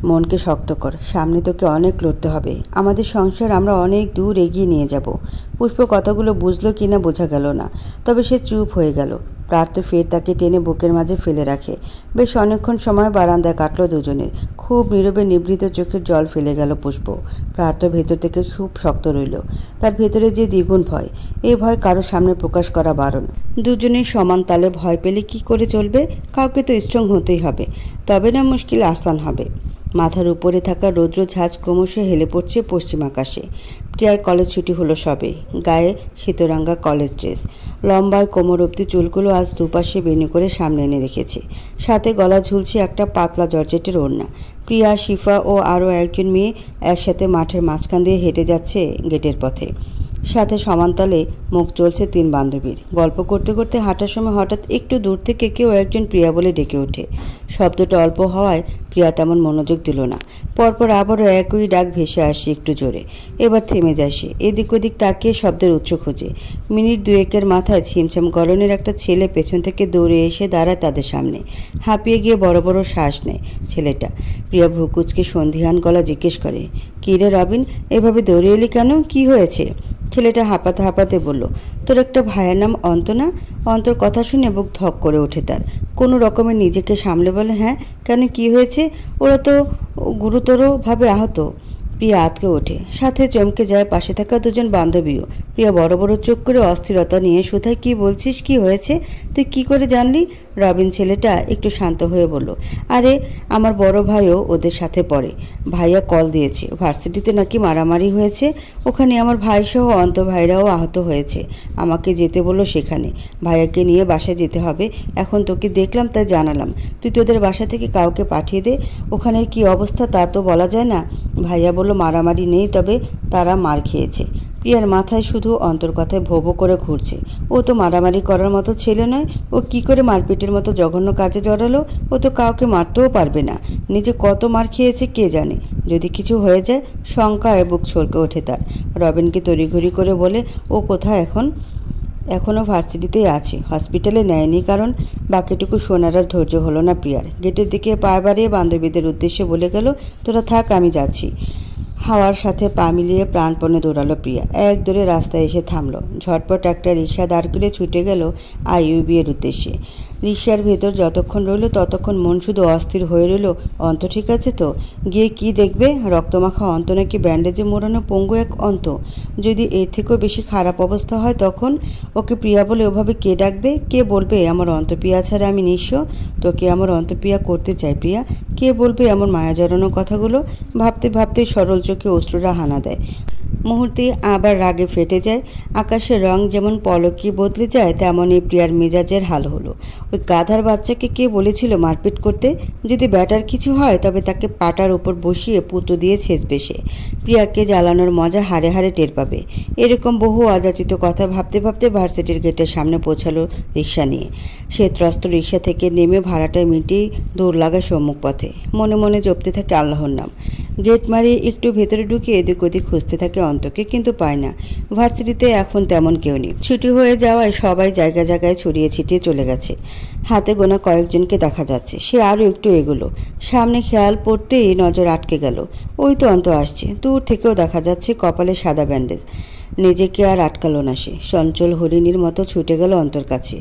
মনকে শক্ত কর, সামনে তোকে অনেক লড়তে হবে। আমাদের সংসার আমরা অনেক দূর এগিয়ে নিয়ে যাব। পুষ্প কথাগুলো বুঝলো কিনা বোঝা গেল না, তবে সে চুপ হয়ে গেল। পার্থ ফের তাকে টেনে বুকের মাঝে ফেলে রাখে। বেশ অনেকক্ষণ সময় বারান্দায় কাটলো দুজনের। খুব নীরবে নিবৃত চোখের জল ফেলে গেল পুষ্প। পার্থ ভেতর থেকে খুব শক্ত রইল। তার ভেতরে যে দ্বিগুণ ভয়, এই ভয় কারো সামনে প্রকাশ করা বারণ। দুজনের সমান তালে ভয় পেলে কি করে চলবে? কাউকে তো স্ট্রং হতেই হবে, তবে না মুশকিল আসান হবে। মাথার উপরে থাকা রৌদ্র ঝাঁজ ক্রমশ হেলে পড়ছে পশ্চিম আকাশে। প্রিয়ার কলেজ ছুটি হলো সবে। গায়ে শীতরাঙ্গা কলেজ ড্রেস, লম্বায় কোমর অব্দি চুলগুলো আজ দুপাশে বেনি করে সামনে এনে রেখেছে। সাথে গলা ঝুলছে একটা পাতলা জর্জেটের ওড়না। প্রিয়া, শিফা ও আরও একজন মেয়ে একসাথে মাঠের মাঝখান দিয়ে হেঁটে যাচ্ছে গেটের পথে। সাথে সমানতালে মুখ চলছে তিন বান্ধবীর। গল্প করতে করতে হাঁটার সময় হঠাৎ একটু দূর থেকে কেউ একজন প্রিয়া বলে ডেকে ওঠে। শব্দটা অল্প হওয়ায় প্রিয়া তেমন মনোযোগ দিল না। পরপর আবারও একই ডাক ভেসে আসে একটু জোরে। এবার থেমে যায় সে। এদিক ওদিক তাকিয়ে শব্দের উৎস খোঁজে। মিনিট দুয়েকের মাথায় ছিমছাম গরনের একটা ছেলে পেছন থেকে দৌড়ে এসে দাঁড়ায় তাদের সামনে। হাঁপিয়ে গিয়ে বড় বড় শ্বাস নেয় ছেলেটা। প্রিয়া ভ্রুকুচকে সন্ধিহান গলা জিজ্ঞেস করে, কী রে রবিন, এভাবে দৌড়ে এলি কেন? কি হয়েছে? ছেলেটা হাঁপাতে হাঁপাতে বলল, তোর একটা ভাইয়ের নাম অন্ত না? অন্তর কথা শুনে বুক ধক করে ওঠে তার। কোনো রকমের নিজেকে সামলে বলে, হ্যাঁ কেন, কি হয়েছে? ওরা তো গুরুতরভাবে আহত। প্রিয়া আতকে ওঠে, সাথে চমকে যায় পাশে থাকা দুজন বান্ধবীও। প্রিয়া বড় বড় চোখ করে অস্থিরতা নিয়ে, সুধায় কি বলছিস, কি হয়েছে? তুই কি করে জানলি? রবিন ছেলেটা একটু শান্ত হয়ে বলল, আরে আমার বড় ভাইও ওদের সাথে পড়ে। ভাইয়া কল দিয়েছে, ভার্সিটিতে নাকি মারামারি হয়েছে। ওখানে আমার ভাইসহ অন্ত ভাইরাও আহত হয়েছে। আমাকে যেতে বললো সেখানে। ভাইয়াকে নিয়ে বাসায় যেতে হবে। এখন তোকে দেখলাম তাই জানালাম। তুই তোদের বাসা থেকে কাউকে পাঠিয়ে দে। ওখানের কি অবস্থা তা তো বলা যায় না। ভাইয়া বলল মারামারি নেই, তবে তারা মার খেয়েছে। প্রিয়ার মাথায় শুধু অন্তর কথায় ভো ভো করে ঘুরছে। ও তো মারামারি করার মতো ছেলে নয়। ও কি করে মারপিটের মতো জঘন্য কাজে জড়ালো? ও তো কাউকে মারতেও পারবে না। নিজে কত মার খেয়েছে কে জানে। যদি কিছু হয়ে যায়, শঙ্কায় বুক ছলকে ওঠে তার। রবিনকে তড়িঘড়ি করে বলে, ও কোথায় এখন? এখনও ভার্সিটিতেই আছে, হসপিটালে নেয়নি। কারণ বাকিটুকু শোনার আর ধৈর্য হলো না প্রিয়ার। গেটের দিকে পা বাড়িয়ে বান্ধবীদের উদ্দেশ্যে বলে গেল, তোরা থাক, আমি যাচ্ছি। হাওয়ার সাথে পা মিলিয়ে প্রাণপণে দৌড়ালো প্রিয়া। এক দৌড়ে রাস্তায় এসে থামলো। ঝটপট একটা রিক্সা দাঁড় করে ছুটে গেল IUB এর উদ্দেশ্যে। রিক্সার ভেতর যতক্ষণ রইল ততক্ষণ মন শুধু অস্থির হয়ে রইল, অন্ত ঠিক আছে তো? গিয়ে কি দেখবে? রক্তমাখা অন্ত নাকি ব্যান্ডেজে মোড়ানো পঙ্গু এক অন্ত? যদি এর থেকেও বেশি খারাপ অবস্থা হয় তখন? ওকে প্রিয়া বলে ওভাবে কে ডাকবে? কে বলবে আমার অন্তপ্রিয়া ছাড়া আমি নিঃস্ব? তোকে আমার অন্তপ্রিয়া করতে চাই প্রিয়া। কে বলবে এমন মায়া জড়ানো কথাগুলো? ভাবতে ভাবতে সরল চোখে অশ্রুরা হানা দেয়। মুহূর্তে আবার রাগে ফেটে যায়। আকাশের রং যেমন পলকে বদলে যায়, তেমনই প্রিয়ার মেজাজের হাল হলো। ওই গাধার বাচ্চাকে কে বলেছিল মারপিট করতে? যদি ব্যাটার কিছু হয় তবে তাকে পাটার উপর বসিয়ে পুতো দিয়ে ছেঁচবে সে। প্রিয়াকে জ্বালানোর মজা হাড়ে হাড়ে টের পাবে। এরকম বহু অযাচিত কথা ভাবতে ভাবতে ভার্সিটির গেটের সামনে পৌঁছালো রিক্সা নিয়ে। সে ত্রস্ত রিক্সা থেকে নেমে ভাড়াটা মিটিয়ে দৌড় লাগায় সম্মুখ পথে। মনে মনে জপতে থাকে আল্লাহর নাম। গেট মারিয়ে একটু ভেতরে ঢুকে এদিক ওদিক খুঁজতে থাকে অন্তকে, কিন্তু পায় না। ভার্সিটিতে এখন তেমন কেউ নেই। ছুটি হয়ে যাওয়ায় সবাই জায়গায় জায়গায় ছড়িয়ে ছিটিয়ে চলে গেছে। হাতে গোনা কয়েকজনকে দেখা যাচ্ছে। সে আরও একটু এগোলো। সামনে খেয়াল পড়তেই নজর আটকে গেল। ওই তো অন্ত আসছে। দূর থেকেও দেখা যাচ্ছে কপালে সাদা ব্যান্ডেজ। নিজেকে আর আটকালো না সে। চঞ্চল হরিণীর মতো ছুটে গেল অন্তর কাছে।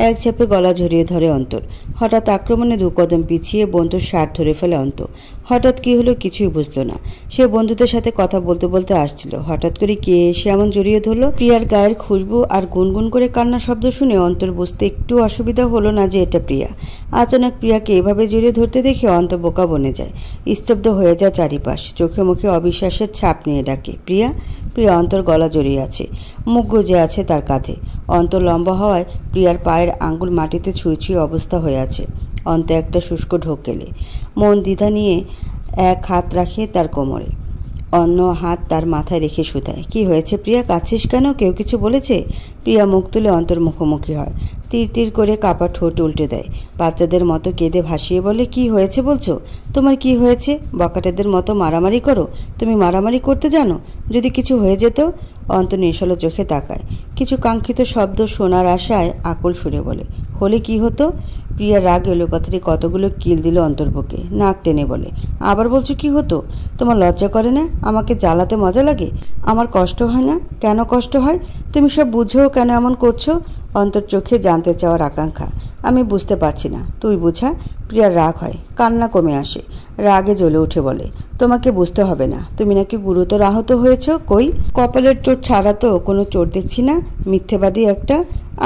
এক ঝাপে গলা জড়িয়ে ধরে অন্তর। হঠাৎ আক্রমণে 2 কদম পিছিয়ে বন্ধুর শার্ট ধরে ফেলে অন্ত। হঠাৎ কি হলো কিছুই বুঝলো না। সে বন্ধুদের সাথে কথা বলতে বলতে আসছিল, হঠাৎ করে কে এসে এমন জড়িয়ে ধরলো। প্রিয়ার গায়ের খুশবু আর গুনগুন করে কান্না শব্দ শুনে অন্তর বুঝতে একটু অসুবিধা হলো না যে এটা প্রিয়া। আচানক প্রিয়াকে এভাবে জড়িয়ে ধরতে দেখে অন্ত বোকা বনে যায়, স্তব্ধ হয়ে যায় চারিপাশ। চোখে মুখে অবিশ্বাসের ছাপ নিয়ে ডাকে, প্রিয়া। প্রিয়া অন্তর গলা জড়িয়ে আছে, মুখ গুজে আছে তার কাঁধে। অন্ত লম্বা হওয়ায় প্রিয়ার পায়ের আঙ্গুল মাটিতে ছুঁই ছুঁই অবস্থা হয়ে আছে। অন্ত একটা শুষ্ক ঢোক গেলে মন দ্বিধা নিয়ে এক হাত রাখে তার কোমরে, অন্য হাত তার মাথায় রেখে শুধায়, কি হয়েছে প্রিয়া, কাঁদছিস কেন? কেউ কিছু বলেছে? প্রিয়া মুখ তুলে অন্তর মুখোমুখি হয়। তীর তীর করে কাপা ঠোঁট উল্টে দেয়। বাচ্চাদের মতো কেঁদে ভাসিয়ে বলে, কি হয়েছে বলছো? তোমার কি হয়েছে? বকাটেদের মতো মারামারি করো? তুমি মারামারি করতে জানো? যদি কিছু হয়ে যেত? অন্ত নিঃসল চোখে তাকায়। কিছু কাঙ্ক্ষিত শব্দ শোনার আশায় আকুল সুরে বলে, হলে কি হতো? প্রিয়া রাগ এলোপাথারি কতগুলো কিল দিল অন্তর্বকে। নাক টেনে বলে, আবার বলছো কি হতো? তোমার লজ্জা করে না? আমাকে জ্বালাতে মজা লাগে? আমার কষ্ট হয় না? কেন কষ্ট হয়? তুমি সব বুঝেও কেন এমন করছো? অন্তর চোখে জানতে চাওয়ার আকাঙ্ক্ষা। আমি বুঝতে পারছি না, তুই বুঝা। প্রিয়ার রাগ হয়, কান্না কমে আসে। রাগে জ্বলে উঠে বলে, তোমাকে বুঝতে হবে না, তুমি নাকি গুরুতর আহত হয়েছ। কই, কপালের চোট ছাড়া তো কোনো চোট দেখছি না, মিথ্যেবাদী একটা।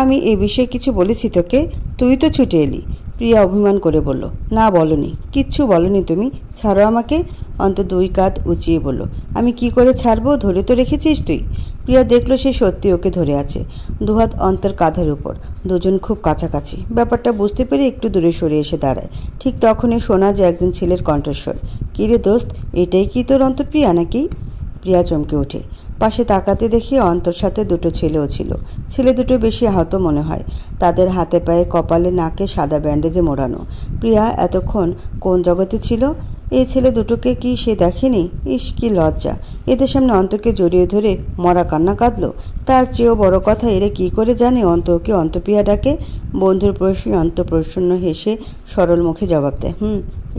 আমি এ বিষয়ে কিছু বলেছি তোকে? তুই তো ছুটে এলি। প্রিয়া অভিমান করে বলল, না বলনি, কিচ্ছু বলনি তুমি, ছাড়ো আমাকে। অন্ত 2 কাঁধ উঁচিয়ে বলল, আমি কি করে ছাড়বো? ধরে তো রেখেছিস তুই। প্রিয়া দেখলো সে সত্যি ওকে ধরে আছে, 2 হাত অন্তর কাঁধের উপর, দুজন খুব কাছাকাছি। ব্যাপারটা বুঝতে পেরে একটু দূরে সরে এসে দাঁড়ায়। ঠিক তখনই শোনা যায় একজন ছেলের কণ্ঠস্বর, কিরে দোস্ত, এটাই কি তোর অন্তপ্রিয়া নাকি? প্রিয়া চমকে ওঠে। পাশে তাকাতে দেখি অন্তর সাথে 2টো ছেলেও ছিল। ছেলে 2টো বেশি আহত মনে হয়। তাদের হাতে পায়ে কপালে নাকে সাদা ব্যান্ডেজে মোড়ানো। প্রিয়া এতক্ষণ কোন জগতে ছিল? এই ছেলে 2টোকে কি সে দেখেনি? ইস, কি লজ্জা! এদের সামনে অন্তকে জড়িয়ে ধরে মরা কান্না কাঁদল। তার চেয়েও বড় কথা, এরা কি করে জানে অন্তকে অন্তপ্রিয়া ডাকে? বন্ধুর প্রশ্নে অন্ত প্রসন্ন হেসে সরল মুখে জবাব দেয়,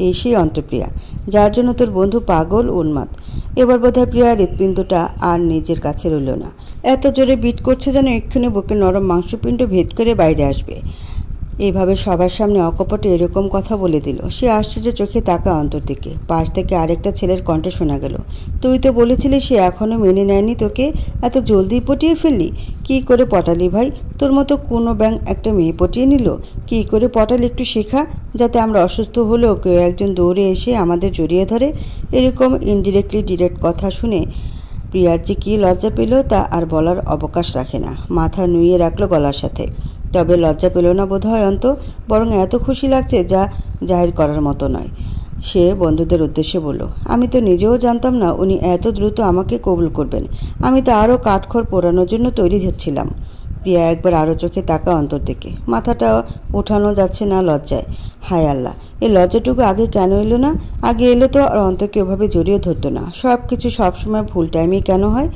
এই সেই অন্তপ্রিয়া, যার জন্য তোর বন্ধু পাগল উন্মাদ। এবার বোধহয় প্রিয়া হৃৎপিণ্ডটা আর নিজের কাছে রইল না। এত জোরে বিট করছে যেন এক্ষুনি বুকের নরম মাংসপিণ্ড ভেদ করে বাইরে আসবে। এইভাবে সবার সামনে অকপটে এরকম কথা বলে দিল। সে আশ্চর্য চোখে তাকায় অন্তর দিকে। পাশ থেকে আরেকটা ছেলের কণ্ঠ শোনা গেল, তুই তো বলেছিলি সে এখনও মেনে নেয়নি তোকে, এত জলদি পটিয়ে ফেললি? কি করে পটালি ভাই? তোর মতো কোনো ব্যাঙ একটা মেয়ে পটিয়ে নিল? কি করে পটালি একটু শেখা, যাতে আমরা অসুস্থ হলেও কেউ একজন দৌড়ে এসে আমাদের জড়িয়ে ধরে। এরকম ইনডিরেক্টলি ডিরেক্ট কথা শুনে প্রিয়ার যে কী লজ্জা পেল তা আর বলার অবকাশ রাখে না। মাথা নুইয়ে রাখলো গলার সাথে। তবে লজ্জা পেল না বোধ হয় অন্ত, বরং এত খুশি লাগছে যা জাহির করার মতো নয়। সে বন্ধুদের উদ্দেশ্যে বলল, আমি তো নিজেও জানতাম না উনি এত দ্রুত আমাকে কবুল করবেন। আমি তো আরও কাঠখড় পোড়ানোর জন্য তৈরি হচ্ছিলাম। প্রিয়া একবার আরও চোখে তাকা অন্তর দিকে। মাথাটা উঠানো যাচ্ছে না লজ্জায়। হায় আল্লাহ, এই লজ্জাটুকু আগে কেন এলো না? আগে এলে তো আর অন্তকে ওভাবে জড়িয়ে ধরতো না। সব কিছু সবসময় ভুল টাইমেই কেন হয়?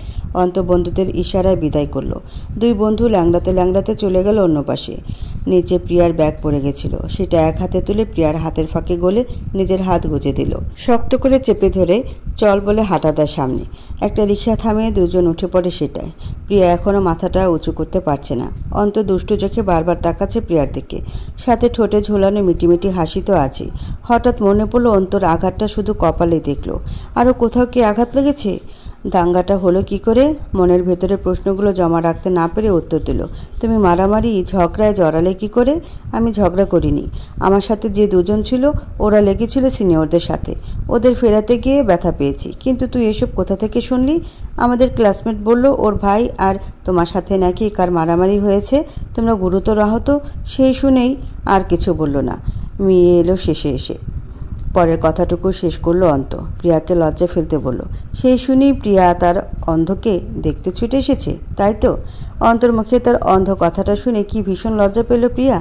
অন্ত বন্ধুদের ইশারায় বিদায় করলো। 2 বন্ধু ল্যাংড়াতে ল্যাংড়াতে চলে গেল অন্য পাশে। নিচে প্রিয়ার ব্যাগ পড়ে গেছিল, সেটা এক হাতে তুলে প্রিয়ার হাতের ফাঁকে গলে নিজের হাত গুজে দিল। শক্ত করে চেপে ধরে চল বলে হাঁটা দেয় সামনে। একটা রিক্সা থামিয়ে 2 জন উঠে পড়ে সেটায়। প্রিয়া এখনও মাথাটা উঁচু করতে পারছে না। অন্ত দুষ্টু চোখে বারবার তাকাচ্ছে প্রিয়ার দিকে, সাথে ঠোঁটে ঝোলানো মিটিমিটি হাসি তো আছে। হঠাৎ মনে পড়ল অন্তর আঘাতটা শুধু কপালে দেখল, আরও কোথাও কি আঘাত লেগেছে? দাঙ্গাটা হলো কি করে? মনের ভেতরে প্রশ্নগুলো জমা রাখতে না পেরে উত্তর দিল, তুমি মারামারি ঝগড়ায় জড়ালে কি করে? আমি ঝগড়া করিনি। আমার সাথে যে 2 জন ছিল ওরা লেগেছিল সিনিয়রদের সাথে, ওদের ফেরাতে গিয়ে ব্যথা পেয়েছি। কিন্তু তুই এসব কোথা থেকে শুনলি? আমাদের ক্লাসমেট বলল ওর ভাই আর তোমার সাথে নাকি কার মারামারি হয়েছে, তোমরা গুরুতর আহত। সেই শুনেই আর কিছু বলল না, মিয়ে এলো শেষে এসে। পরের কথাটুকু শেষ করলো অন্ত। প্রিয়াকে লজ্জা ফেলতে বলল, সেই শুনেই প্রিয়া তার অন্ধকে দেখতে ছুটে এসেছে, তাই তো? অন্তর মুখে তার অন্ধ কথাটা শুনে কি ভীষণ লজ্জা পেল প্রিয়া।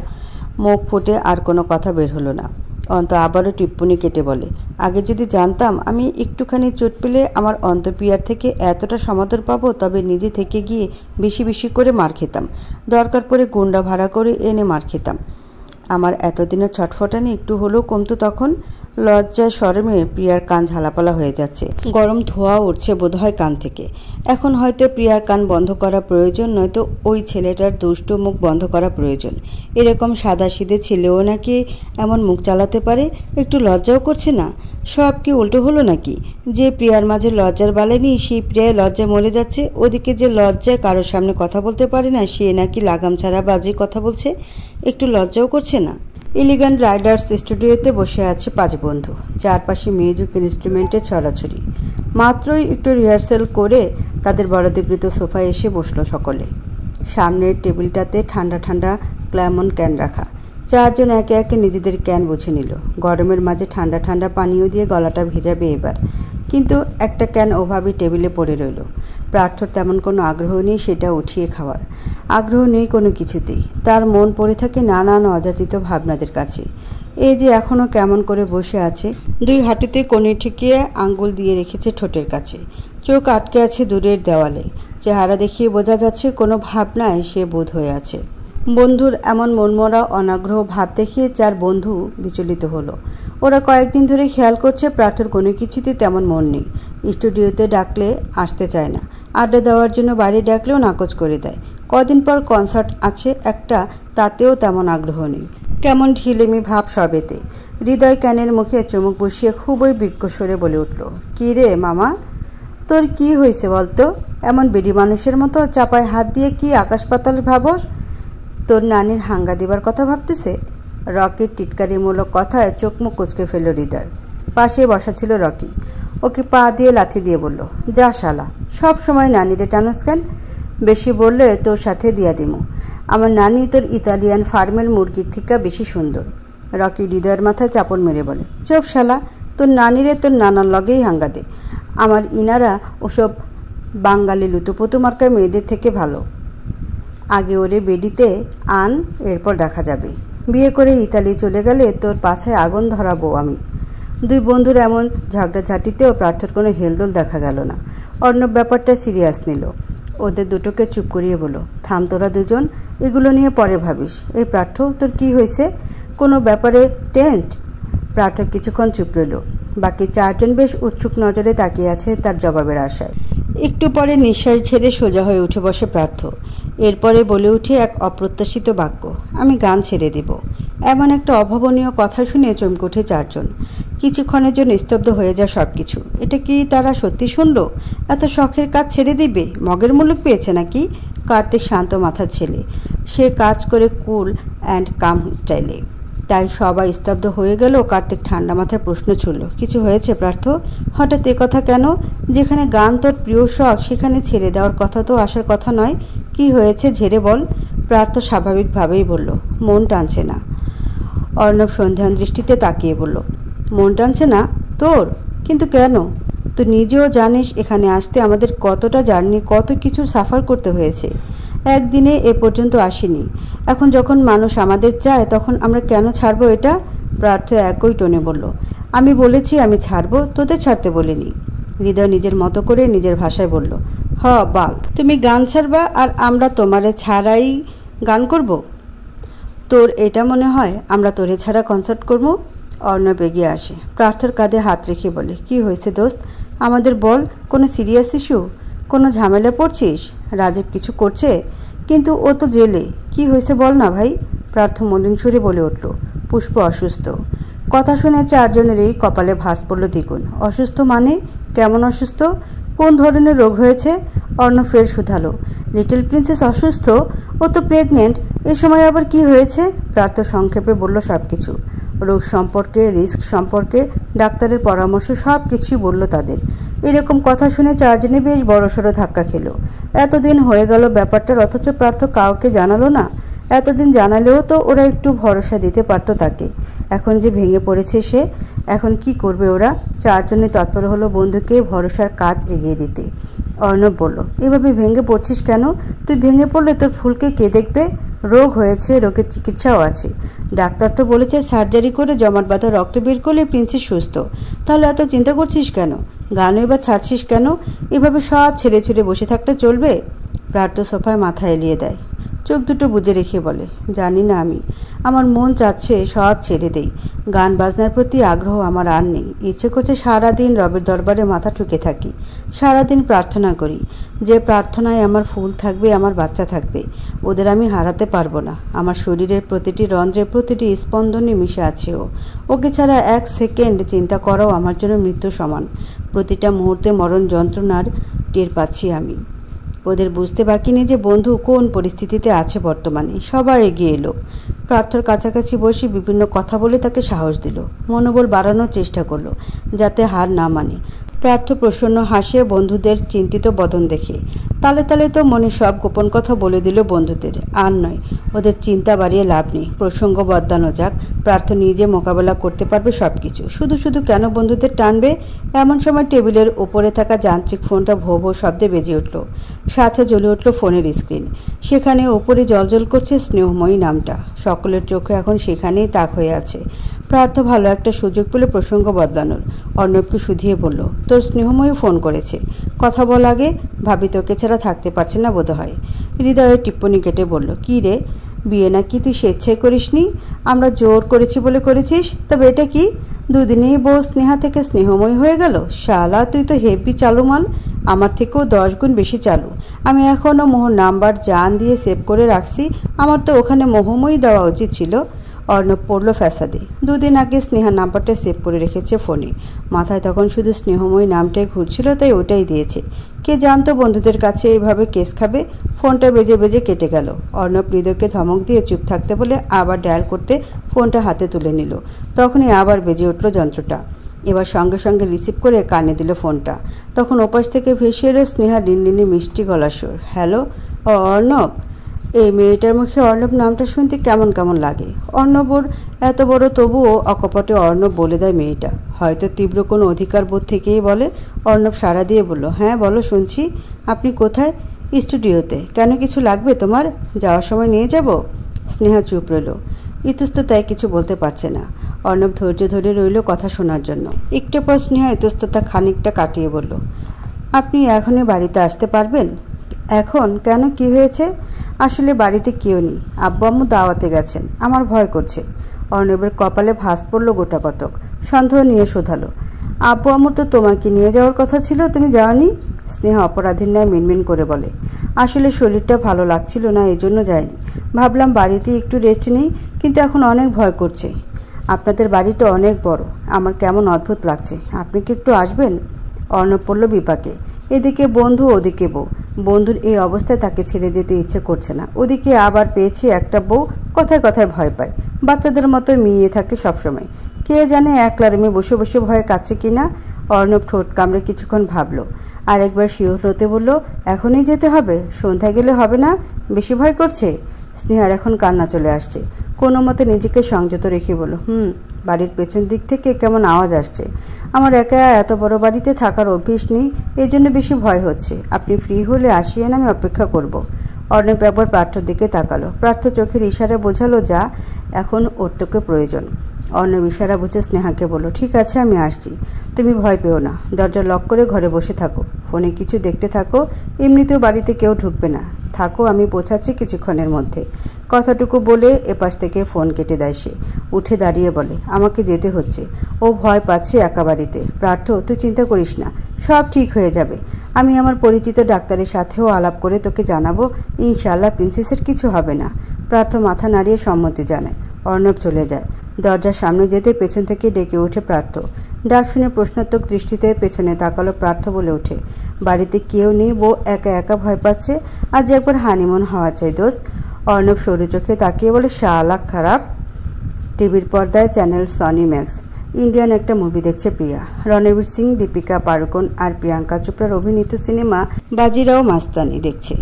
মুখ ফুটে আর কোনো কথা বের হলো না। অন্ত আবারও টিপ্পনি কেটে বলে, আগে যদি জানতাম আমি একটুখানি চোট পেলে আমার অন্তপ্রিয়ার থেকে এতটা সমাদর পাবো, তবে নিজে থেকে গিয়ে বেশি বেশি করে মার খেতাম। দরকার পড়ে গুন্ডা ভাড়া করে এনে মার খেতাম। আমার এতদিনের ছটফটানি একটু হলেও কমতো তখন। লজ্জায় শরমে প্রিয়ার কান ঝালাপালা হয়ে যাচ্ছে, গরম ধোঁয়া উঠছে বোধহয় কান থেকে। এখন হয়তো প্রিয়ার কান বন্ধ করা প্রয়োজন, নয়তো ওই ছেলেটার দুষ্ট মুখ বন্ধ করা প্রয়োজন। এরকম সাদাসিধে ছেলেও নাকি এমন মুখ চালাতে পারে? একটু লজ্জাও করছে না? সব কি উল্টো হলো নাকি? যে প্রিয়ার মাঝে লজ্জার বালেনি সেই প্রিয়ায় লজ্জায় মরে যাচ্ছে, ওদিকে যে লজ্জায় কারোর সামনে কথা বলতে পারে না সে নাকি লাগাম ছাড়া বাজে কথা বলছে। একটু লজ্জাও করছে না? এলিগ্যান্ট রাইডার্স স্টুডিওতে বসে আছে 5 বন্ধু, চারপাশে মিউজিক ইনস্ট্রুমেন্টের ছড়াছড়ি। মাত্রই একটু রিহার্সাল করে তাদের বরাদ্দকৃত সোফায় এসে বসলো সকলে। সামনের টেবিলটাতে ঠান্ডা ঠান্ডা ক্ল্যামন ক্যান রাখা। 4 জন একে একে নিজেদের ক্যান বুঝে নিল। গরমের মাঝে ঠান্ডা ঠান্ডা পানীয় দিয়ে গলাটা ভেজাবে এবার। কিন্তু একটা ক্যান ওভাবেই টেবিলে পড়ে রইল। প্রার্থর তেমন কোনো আগ্রহ নেই সেটা উঠিয়ে খাওয়ার। আগ্রহ নেই কোনো কিছুতেই। তার মন পড়ে থাকে নানান অযাচিত ভাবনাদের কাছে। এই যে এখনও কেমন করে বসে আছে, 2 হাঁটুতে কোণে ঠেকিয়ে আঙ্গুল দিয়ে রেখেছে ঠোঁটের কাছে। চোখ আটকে আছে দূরের দেওয়ালে। চেহারা দেখিয়ে বোঝা যাচ্ছে কোনো ভাবনায় সে বোধ হয়ে আছে। বন্ধুর এমন মনমরা অনাগ্রহ ভাব দেখিয়ে 4 বন্ধু বিচলিত হলো। ওরা কয়েকদিন ধরে খেয়াল করছে প্রার্থর কোনো কিছুতে তেমন মন নেই। স্টুডিওতে ডাকলে আসতে চায় না, আড্ডা দেওয়ার জন্য বাড়ি ডাকলেও নাকচ করে দেয়। কদিন পর কনসার্ট আছে একটা, তাতেও তেমন আগ্রহ নেই। কেমন ঢিলেমি ভাব সবেতে। হৃদয় ক্যানের মুখে চুমুক বসিয়ে খুবই বিজ্ঞ স্বরে বলে উঠল, কী রে মামা, তোর কি হয়েছে বলতো? এমন বেডি মানুষের মতো চাপায় হাত দিয়ে কি আকাশ পাতাল ভাবস? তোর নানির হাঙ্গা দিবার কথা ভাবতেছে? রকির টিটকারিমূলক কথায় চোখ মুখ কুচকে ফেলল হৃদয়। পাশে বসা ছিল রকি। ওকে পা দিয়ে লাথি দিয়ে বলল, যা শালা, সব সময় নানিরে টানুস কেন? বেশি বললে তোর সাথে দিয়া দিমু। আমার নানি তোর ইতালিয়ান ফার্মের মুরগির থেকে বেশি সুন্দর। রকি হৃদয়ের মাথায় চাপড় মেরে বলে, চুপ শালা, তোর নানিরে তোর নানার লগেই হাঙ্গা দে। আমার ইনারা ওসব বাঙালি লুতুপুতু মার্কায় মেয়েদের থেকে ভালো। আগে ওরে বেডিতে আন, এরপর দেখা যাবে। বিয়ে করে ইতালি চলে গেলে তোর পাছায় আগুন ধরাবো আমি। 2 বন্ধুর এমন ঝগড়াঝাটিতেও প্রার্থর কোনো হেলদোল দেখা গেল না। অর্ণব ব্যাপারটা সিরিয়াস নিল। ওদের দুটোকে চুপ করিয়ে বলো, থাম তোরা দুজন, এগুলো নিয়ে পরে ভাবিস। এই প্রার্থ, তোর কি হয়েছে? কোনো ব্যাপারে টেন্সড? প্রার্থ কিছুক্ষণ চুপ রইল। বাকি 4 জন বেশ উৎসুক নজরে তাকিয়ে আছে তার জবাবের আশায়। একটু পরে নিঃশ্বাস ছেড়ে সোজা হয়ে উঠে বসে প্রার্থ। এরপরে বলে উঠে এক অপ্রত্যাশিত বাক্য, আমি গান ছেড়ে দেব। এমন একটা অভাবনীয় কথা শুনে চমকে ওঠে 4 জন। কিছুক্ষণের জন্য স্তব্ধ হয়ে যায় সব কিছু। এটা কি তারা সত্যি শুনল? এত শখের কাজ ছেড়ে দিবে? মগের মুলুক পেয়েছে নাকি? কার্তিক শান্ত মাথার ছেলে, সে কাজ করে কুল অ্যান্ড কাম স্টাইলে। তাই সবাই স্তব্ধ হয়ে গেল। কার্তিক ঠান্ডা মাথায় প্রশ্ন ছুড়ল, কিছু হয়েছে প্রার্থ? হঠাৎ এ কথা কেন? যেখানে গান তোর প্রিয় শখ সেখানে ছেড়ে দেওয়ার কথা তো আসার কথা নয়। কি হয়েছে ঝেড়ে বল। প্রার্থ স্বাভাবিকভাবেই বলল, মন টানছে না। অর্ণব সন্ধ্যান দৃষ্টিতে তাকিয়ে বলল, মন টানছে না তোর? কিন্তু কেন? তুই নিজেও জানিস এখানে আসতে আমাদের কতটা জার্নি, কত কিছু সাফার করতে হয়েছে। একদিনে এ পর্যন্ত আসিনি। এখন যখন মানুষ আমাদের চায় তখন আমরা কেন ছাড়বো এটা? প্রার্থ একই টোনে বলল, আমি বলেছি আমি ছাড়বো, তোদের ছাড়তে বলিনি। হৃদয় নিজের মতো করে নিজের ভাষায় বলল, হ বাল, তুমি গান ছাড়বা আর আমরা তোমারে ছাড়াই গান করব? তোর এটা মনে হয় আমরা তোরে ছাড়া কনসার্ট করবো? অর্ণব এগিয়ে আসে, প্রার্থর কাঁধে হাত রেখে বলে, কি হয়েছে দোস্ত, আমাদের বল। কোনো সিরিয়াস ইস্যু? কোনো ঝামেলা পড়ছিস? রাজীব কিছু করছে? কিন্তু ও তো জেলে। কি হয়েছে বল না ভাই। প্রার্থ মলিন সুরে বলে উঠল, পুষ্প অসুস্থ। কথা শুনে 4 জনেরই কপালে ভাঁজ পড়ল দ্বিগুণ। অসুস্থ মানে? কেমন অসুস্থ? কোন ধরনের রোগ হয়েছে? অর্ণব ফের শুধালো, লিটল প্রিন্সেস অসুস্থ? ও তো প্রেগনেন্ট। এ সময় আবার কি হয়েছে? প্রার্থ সংক্ষেপে বলল সব কিছু। রোগ সম্পর্কে, রিস্ক সম্পর্কে, ডাক্তারের পরামর্শ, সব কিছুই বলল তাদের। এরকম কথা শুনে 4 জনে বেশ বড়সড় ধাক্কা খেল। এতদিন হয়ে গেল ব্যাপারটার, অথচ প্রার্থ কাউকে জানালো না। এতদিন জানালেও তো ওরা একটু ভরসা দিতে পারতো তাকে। এখন যে ভেঙে পড়েছে সে, এখন কি করবে ওরা? 4 জনে তৎপর হলো বন্ধুকে ভরসার কাঁধ এগিয়ে দিতে। অর্ণব বলল, এভাবে ভেঙে পড়ছিস কেন? তুই ভেঙে পড়লে তোর ফুলকে কে দেখবে? রোগ হয়েছে, রোগের চিকিৎসাও আছে। ডাক্তার তো বলেছে সার্জারি করে জমাট বাঁধা রক্ত বের করলে প্রিন্সেস সুস্থ। তাহলে এত চিন্তা করছিস কেন? গানও এবার ছাড়ছিস কেন? এভাবে সব ছেড়ে ছুড়ে বসে থাকলে চলবে? প্রার্থ সোফায় মাথা এলিয়ে দেয়। চোখ দুটো বুজে রেখে বলে, জানি না আমি, আমার মন চাচ্ছে সব ছেড়ে দেই। গান বাজনার প্রতি আগ্রহ আমার আর নেই। ইচ্ছে করছে সারাদিন রবের দরবারে মাথা ঠুকে থাকি, সারাদিন প্রার্থনা করি, যে প্রার্থনায় আমার ফুল থাকবে, আমার বাচ্চা থাকবে, ওদের আমি হারাতে পারবো না। আমার শরীরের প্রতিটি রন্ধ্রে, প্রতিটি স্পন্দনে মিশে আছে ও। ওকে ছাড়া 1 সেকেন্ড চিন্তা করাও আমার জন্য মৃত্যু সমান। প্রতিটা মুহূর্তে মরণ যন্ত্রণার টের পাচ্ছি আমি। ওদের বুঝতে বাকি নেই যে বন্ধু কোন পরিস্থিতিতে আছে বর্তমানে। সবাই এগিয়ে এলো, প্রার্থর কাছাকাছি বসে বিভিন্ন কথা বলে তাকে সাহস দিল, মনোবল বাড়ানোর চেষ্টা করলো যাতে হার না মানে। প্রার্থ প্রসন্ন হাসে বন্ধুদের চিন্তিত বদন দেখে। তালে তালে তো মনে সব গোপন কথা বলে দিল বন্ধুদের। আর নয়, ওদের চিন্তা বাড়িয়ে লাভ নেই, প্রসঙ্গ বদলানো যাক। প্রার্থ নিজে মোকাবেলা করতে পারবে সব কিছু, শুধু শুধু কেন বন্ধুদের টানবে। এমন সময় টেবিলের ওপরে থাকা যান্ত্রিক ফোনটা ভো ভো শব্দে বেজে উঠল, সাথে জ্বলে উঠল ফোনের স্ক্রিন। সেখানে ওপরে জলজল করছে স্নেহময়ী নামটা। সকলের চোখে এখন সেখানেই তাক হয়ে আছে। প্রার্থ ভালো একটা সুযোগ পেল প্রসঙ্গ বদলানোর। অর্ণবকে শুধিয়ে বলল, তোর স্নেহময়ী ফোন করেছে, কথা বল আগে, ভাবি তোকে ছাড়া থাকতে পারছে না বোধ হয়। হৃদয়ের টিপ্পনি কেটে বলল, কী রে, বিয়ে নাকি তুই স্বেচ্ছায় করিসনি? আমরা জোর করেছি বলে করেছিস? তবে এটা কি, দুদিনেই বউ স্নেহা থেকে স্নেহময়ী হয়ে গেল? শালা তুই তো হেভি চালু মাল, আমার থেকেও 10 গুণ বেশি চালু। আমি এখনও মোহর নাম্বার জান দিয়ে সেভ করে রাখছি, আমার তো ওখানে মোহময়ী দেওয়া উচিত ছিল। অর্ণব পড়ল ফ্যাসাদে। 2 দিন আগে স্নেহার নাম্বারটা সেভ করে রেখেছে ফোনে, মাথায় তখন শুধু স্নেহময়ী নামটাই ঘুরছিল, তাই ওটাই দিয়েছে। কে জানতো বন্ধুদের কাছে এইভাবে কেস খাবে। ফোনটা বেজে বেজে কেটে গেল। অর্ণব হৃদয়কে ধমক দিয়ে চুপ থাকতে বলে আবার ডায়াল করতে ফোনটা হাতে তুলে নিল। তখনই আবার বেজে উঠল যন্ত্রটা। এবার সঙ্গে সঙ্গে রিসিভ করে কানে দিল ফোনটা। তখন ওপাশ থেকে ভেসে এলো স্নেহা রিনরিনি মিষ্টি গলার সুর। হ্যালো অর্ণব। এই মেয়েটার মুখে অর্ণব নামটা শুনতে কেমন কেমন লাগে। অর্ণবর এত বড়, তবুও অকপটে অর্ণব বলে দেয় মেয়েটা। হয়তো তীব্র কোনো অধিকার বোধ থেকেই বলে। অর্ণব সাড়া দিয়ে বলল, হ্যাঁ বলো, শুনছি। আপনি কোথায়? স্টুডিওতে। কেন, কিছু লাগবে তোমার? যাওয়ার সময় নিয়ে যাব। স্নেহা চুপ রইল, ইতস্ততায় কিছু বলতে পারছে না। অর্ণব ধৈর্য ধরে রইল কথা শোনার জন্য। একটু পর স্নেহা ইতস্ততা খানিকটা কাটিয়ে বলল, আপনি এখনই বাড়িতে আসতে পারবেন? এখন কেন, কি হয়েছে? আসলে বাড়িতে কেউ নেই, আব্বু আম্মু দাওয়াতে গেছেন, আমার ভয় করছে। অর্ণবের কপালে ভাঁজ পড়ল গোটা কতক। সন্দেহ নিয়ে শোধালো, আব্বু আম্মুর তো তোমাকে নিয়ে যাওয়ার কথা ছিল, তুমি যাওনি? স্নেহা অপরাধীর ন্যায় মিনমিন করে বলে, আসলে শরীরটা ভালো লাগছিল না, এই জন্য যায়নি। ভাবলাম বাড়িতে একটু রেস্ট নেই, কিন্তু এখন অনেক ভয় করছে। আপনাদের বাড়িটা অনেক বড়, আমার কেমন অদ্ভুত লাগছে। আপনি কি একটু আসবেন? অর্ণব পড়ল বিপাকে। এদিকে বন্ধু, ওদিকে বউ। বন্ধুর এই অবস্থায় তাকে ছেড়ে যেতে ইচ্ছে করছে না। ওদিকে আবার পেয়েছে একটা বউ, কথায় কথায় ভয় পায়, বাচ্চাদের মতো মিয়ে থাকে সবসময়। কে জানে একলা রুমে বসে বসে ভয়ে কাছে কিনা। অর্ণব ঠোঁট কামড়ে কিছুক্ষণ ভাবল, আর একবার শিওর হতে বলল, এখনই যেতে হবে? সন্ধ্যা গেলে হবে না? বেশি ভয় করছে? স্নেহার এখন কান্না চলে আসছে। কোনো মতে নিজেকে সংযত রেখে বলল, বাড়ির পেছন দিক থেকে কেমন আওয়াজ আসছে। আমার একা এত বড় বাড়িতে থাকার অভ্যেস নেই, এই জন্য বেশি ভয় হচ্ছে। আপনি ফ্রি হলে আসিয়েন, আমি অপেক্ষা করব। অর্ণব একবার প্রার্থর দিকে তাকালো। প্রার্থ চোখের ইশারা বোঝালো যা, এখন ওর তোকে প্রয়োজন। অর্ণব ইশারা বুঝে স্নেহাকে বলল, ঠিক আছে, আমি আসছি, তুমি ভয় পেও না। দরজা লক করে ঘরে বসে থাকো, ফোনে কিছু দেখতে থাকো, এমনিতেও বাড়িতে কেউ ঢুকবে না। থাকো, আমি পৌঁছাচ্ছি কিছুক্ষণের মধ্যে। কথাটুকু বলে এপাশ থেকে ফোন কেটে দেয় সে। উঠে দাঁড়িয়ে বলে, আমাকে যেতে হচ্ছে। ও ভয় পাচ্ছে একা বাড়িতে। প্রার্থ, তুই চিন্তা করিস না, সব ঠিক হয়ে যাবে। আমি আমার পরিচিত ডাক্তারের সাথেও আলাপ করে তোকে জানাবো, ইনশাআল্লাহ প্রিন্সেসের কিছু হবে না। প্রার্থ মাথা নাড়িয়ে সম্মতি জানায়। অর্ণব চলে যায়। দরজার সামনে যেতে পেছন থেকে ডেকে ওঠে প্রার্থ। ডাক শুনে প্রশ্নাত্মক দৃষ্টিতে পেছনে তাকালো প্রার্থ, বলে ওঠে, বাড়িতে কেউ নেই, বউ একা একা ভয় পাচ্ছে। আজ একবার হানিমুন হওয়া চাই দোস্ত। অর্ণব সরু চোখে তাকিয়ে বলে, শালা খারাপ। টিভির পর্দায় চ্যানেল সনি ম্যাক্স। ইন্ডিয়ান একটা মুভি দেখছে প্রিয়া। রণবীর সিং, দীপিকা পাড়ুকোন আর প্রিয়াঙ্কা চোপড়ার অভিনীত সিনেমা বাজিরাও মাস্তানি দেখছে।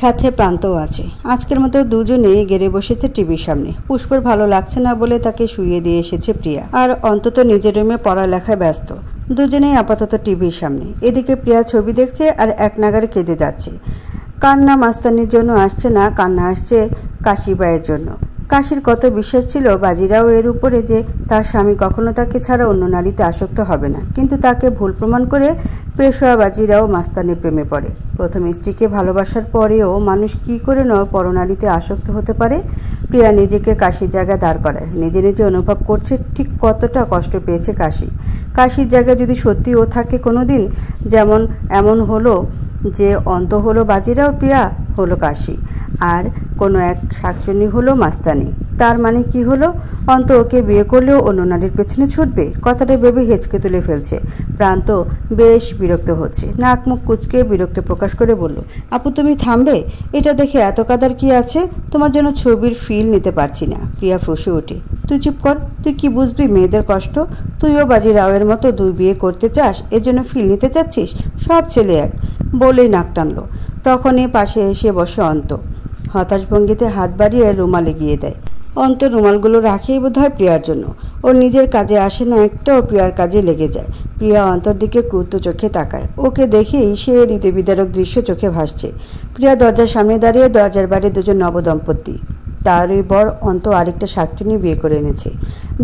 সাথে প্রান্তও আছে। আজকের মতো দুজনেই গেড়ে বসেছে টিভির সামনে। পুষ্পের ভালো লাগছে না বলে তাকে শুইয়ে দিয়ে এসেছে প্রিয়া, আর অন্তত নিজের রুমে পড়ালেখায় ব্যস্ত। দুজনেই আপাতত টিভির সামনে। এদিকে প্রিয়া ছবি দেখছে আর এক নাগারে কেঁদে যাচ্ছে। কান্না মাস্তানির জন্য আসছে না, কান্না আসছে কাশিবাইয়ের জন্য। কাশির কত বিশ্বাস ছিল বাজিরাও এর উপরে যে তার স্বামী কখনো তাকে ছাড়া অন্য নারীতে আসক্ত হবে না, কিন্তু তাকে ভুল প্রমাণ করে পেশোয়া বাজিরাও মাস্তানের প্রেমে পড়ে। প্রথম স্ত্রীকে ভালোবাসার পরেও মানুষ কি করে পরনারীতে আসক্ত হতে পারে? প্রিয়া নিজেকে কাশির জায়গায় দাঁড় করায়। নিজে নিজে অনুভব করছে ঠিক কতটা কষ্ট পেয়েছে কাশি। কাশির জায়গায় যদি সত্যি ও থাকে কোনো দিন, যেমন এমন হলো যে অন্ত হলো বাজিরাও, প্রিয়া হলো কাশি, আর কোনো এক শাকচুনি হলো মাস্তানি। তার মানে কি হলো? অন্ত ওকে বিয়ে করলেও অন্য নারীর পেছনে ছুটবে? কথাটা ভেবে হেঁচকে তুলে ফেলছে। প্রান্ত বেশ বিরক্ত হচ্ছে, নাক মুখ কুচকে বিরক্ত প্রকাশ করে বলল, আপু তুমি থামবে? এটা দেখে এত কাদার কি আছে? তোমার জন্য ছবির ফিল নিতে পারছি না। প্রিয়া ফুঁসে ওঠে, তুই চুপ কর, তুই কি বুঝবি মেয়েদের কষ্ট? তুইও বাজিরাওয়ের মতো 2 বিয়ে করতে চাস, এজন্য ফিল নিতে চাচ্ছিস? সব ছেলে এক। বলেই নাক টানলো। তখনই পাশে এসে বসে অন্ত। হতাশ ভঙ্গিতে হাত বাড়িয়ে রুমাল এগিয়ে দেয়। অন্ত রুমালগুলো রাখেই বোধ হয় প্রিয়ার জন্য। ওর নিজের কাজে আসে না একটাও, প্রিয়ার কাজে লেগে যায়। প্রিয়া অন্তর দিকে ক্রুদ্ধ চোখে তাকায়। ওকে দেখেই সে হৃদয়বিদারক দৃশ্য চোখে ভাসছে। প্রিয়া দরজার সামনে দাঁড়িয়ে, দরজার বাইরে 2জন নবদম্পতি। তারই বর অন্ত আরেকটা শাকচুনি বিয়ে করে এনেছে।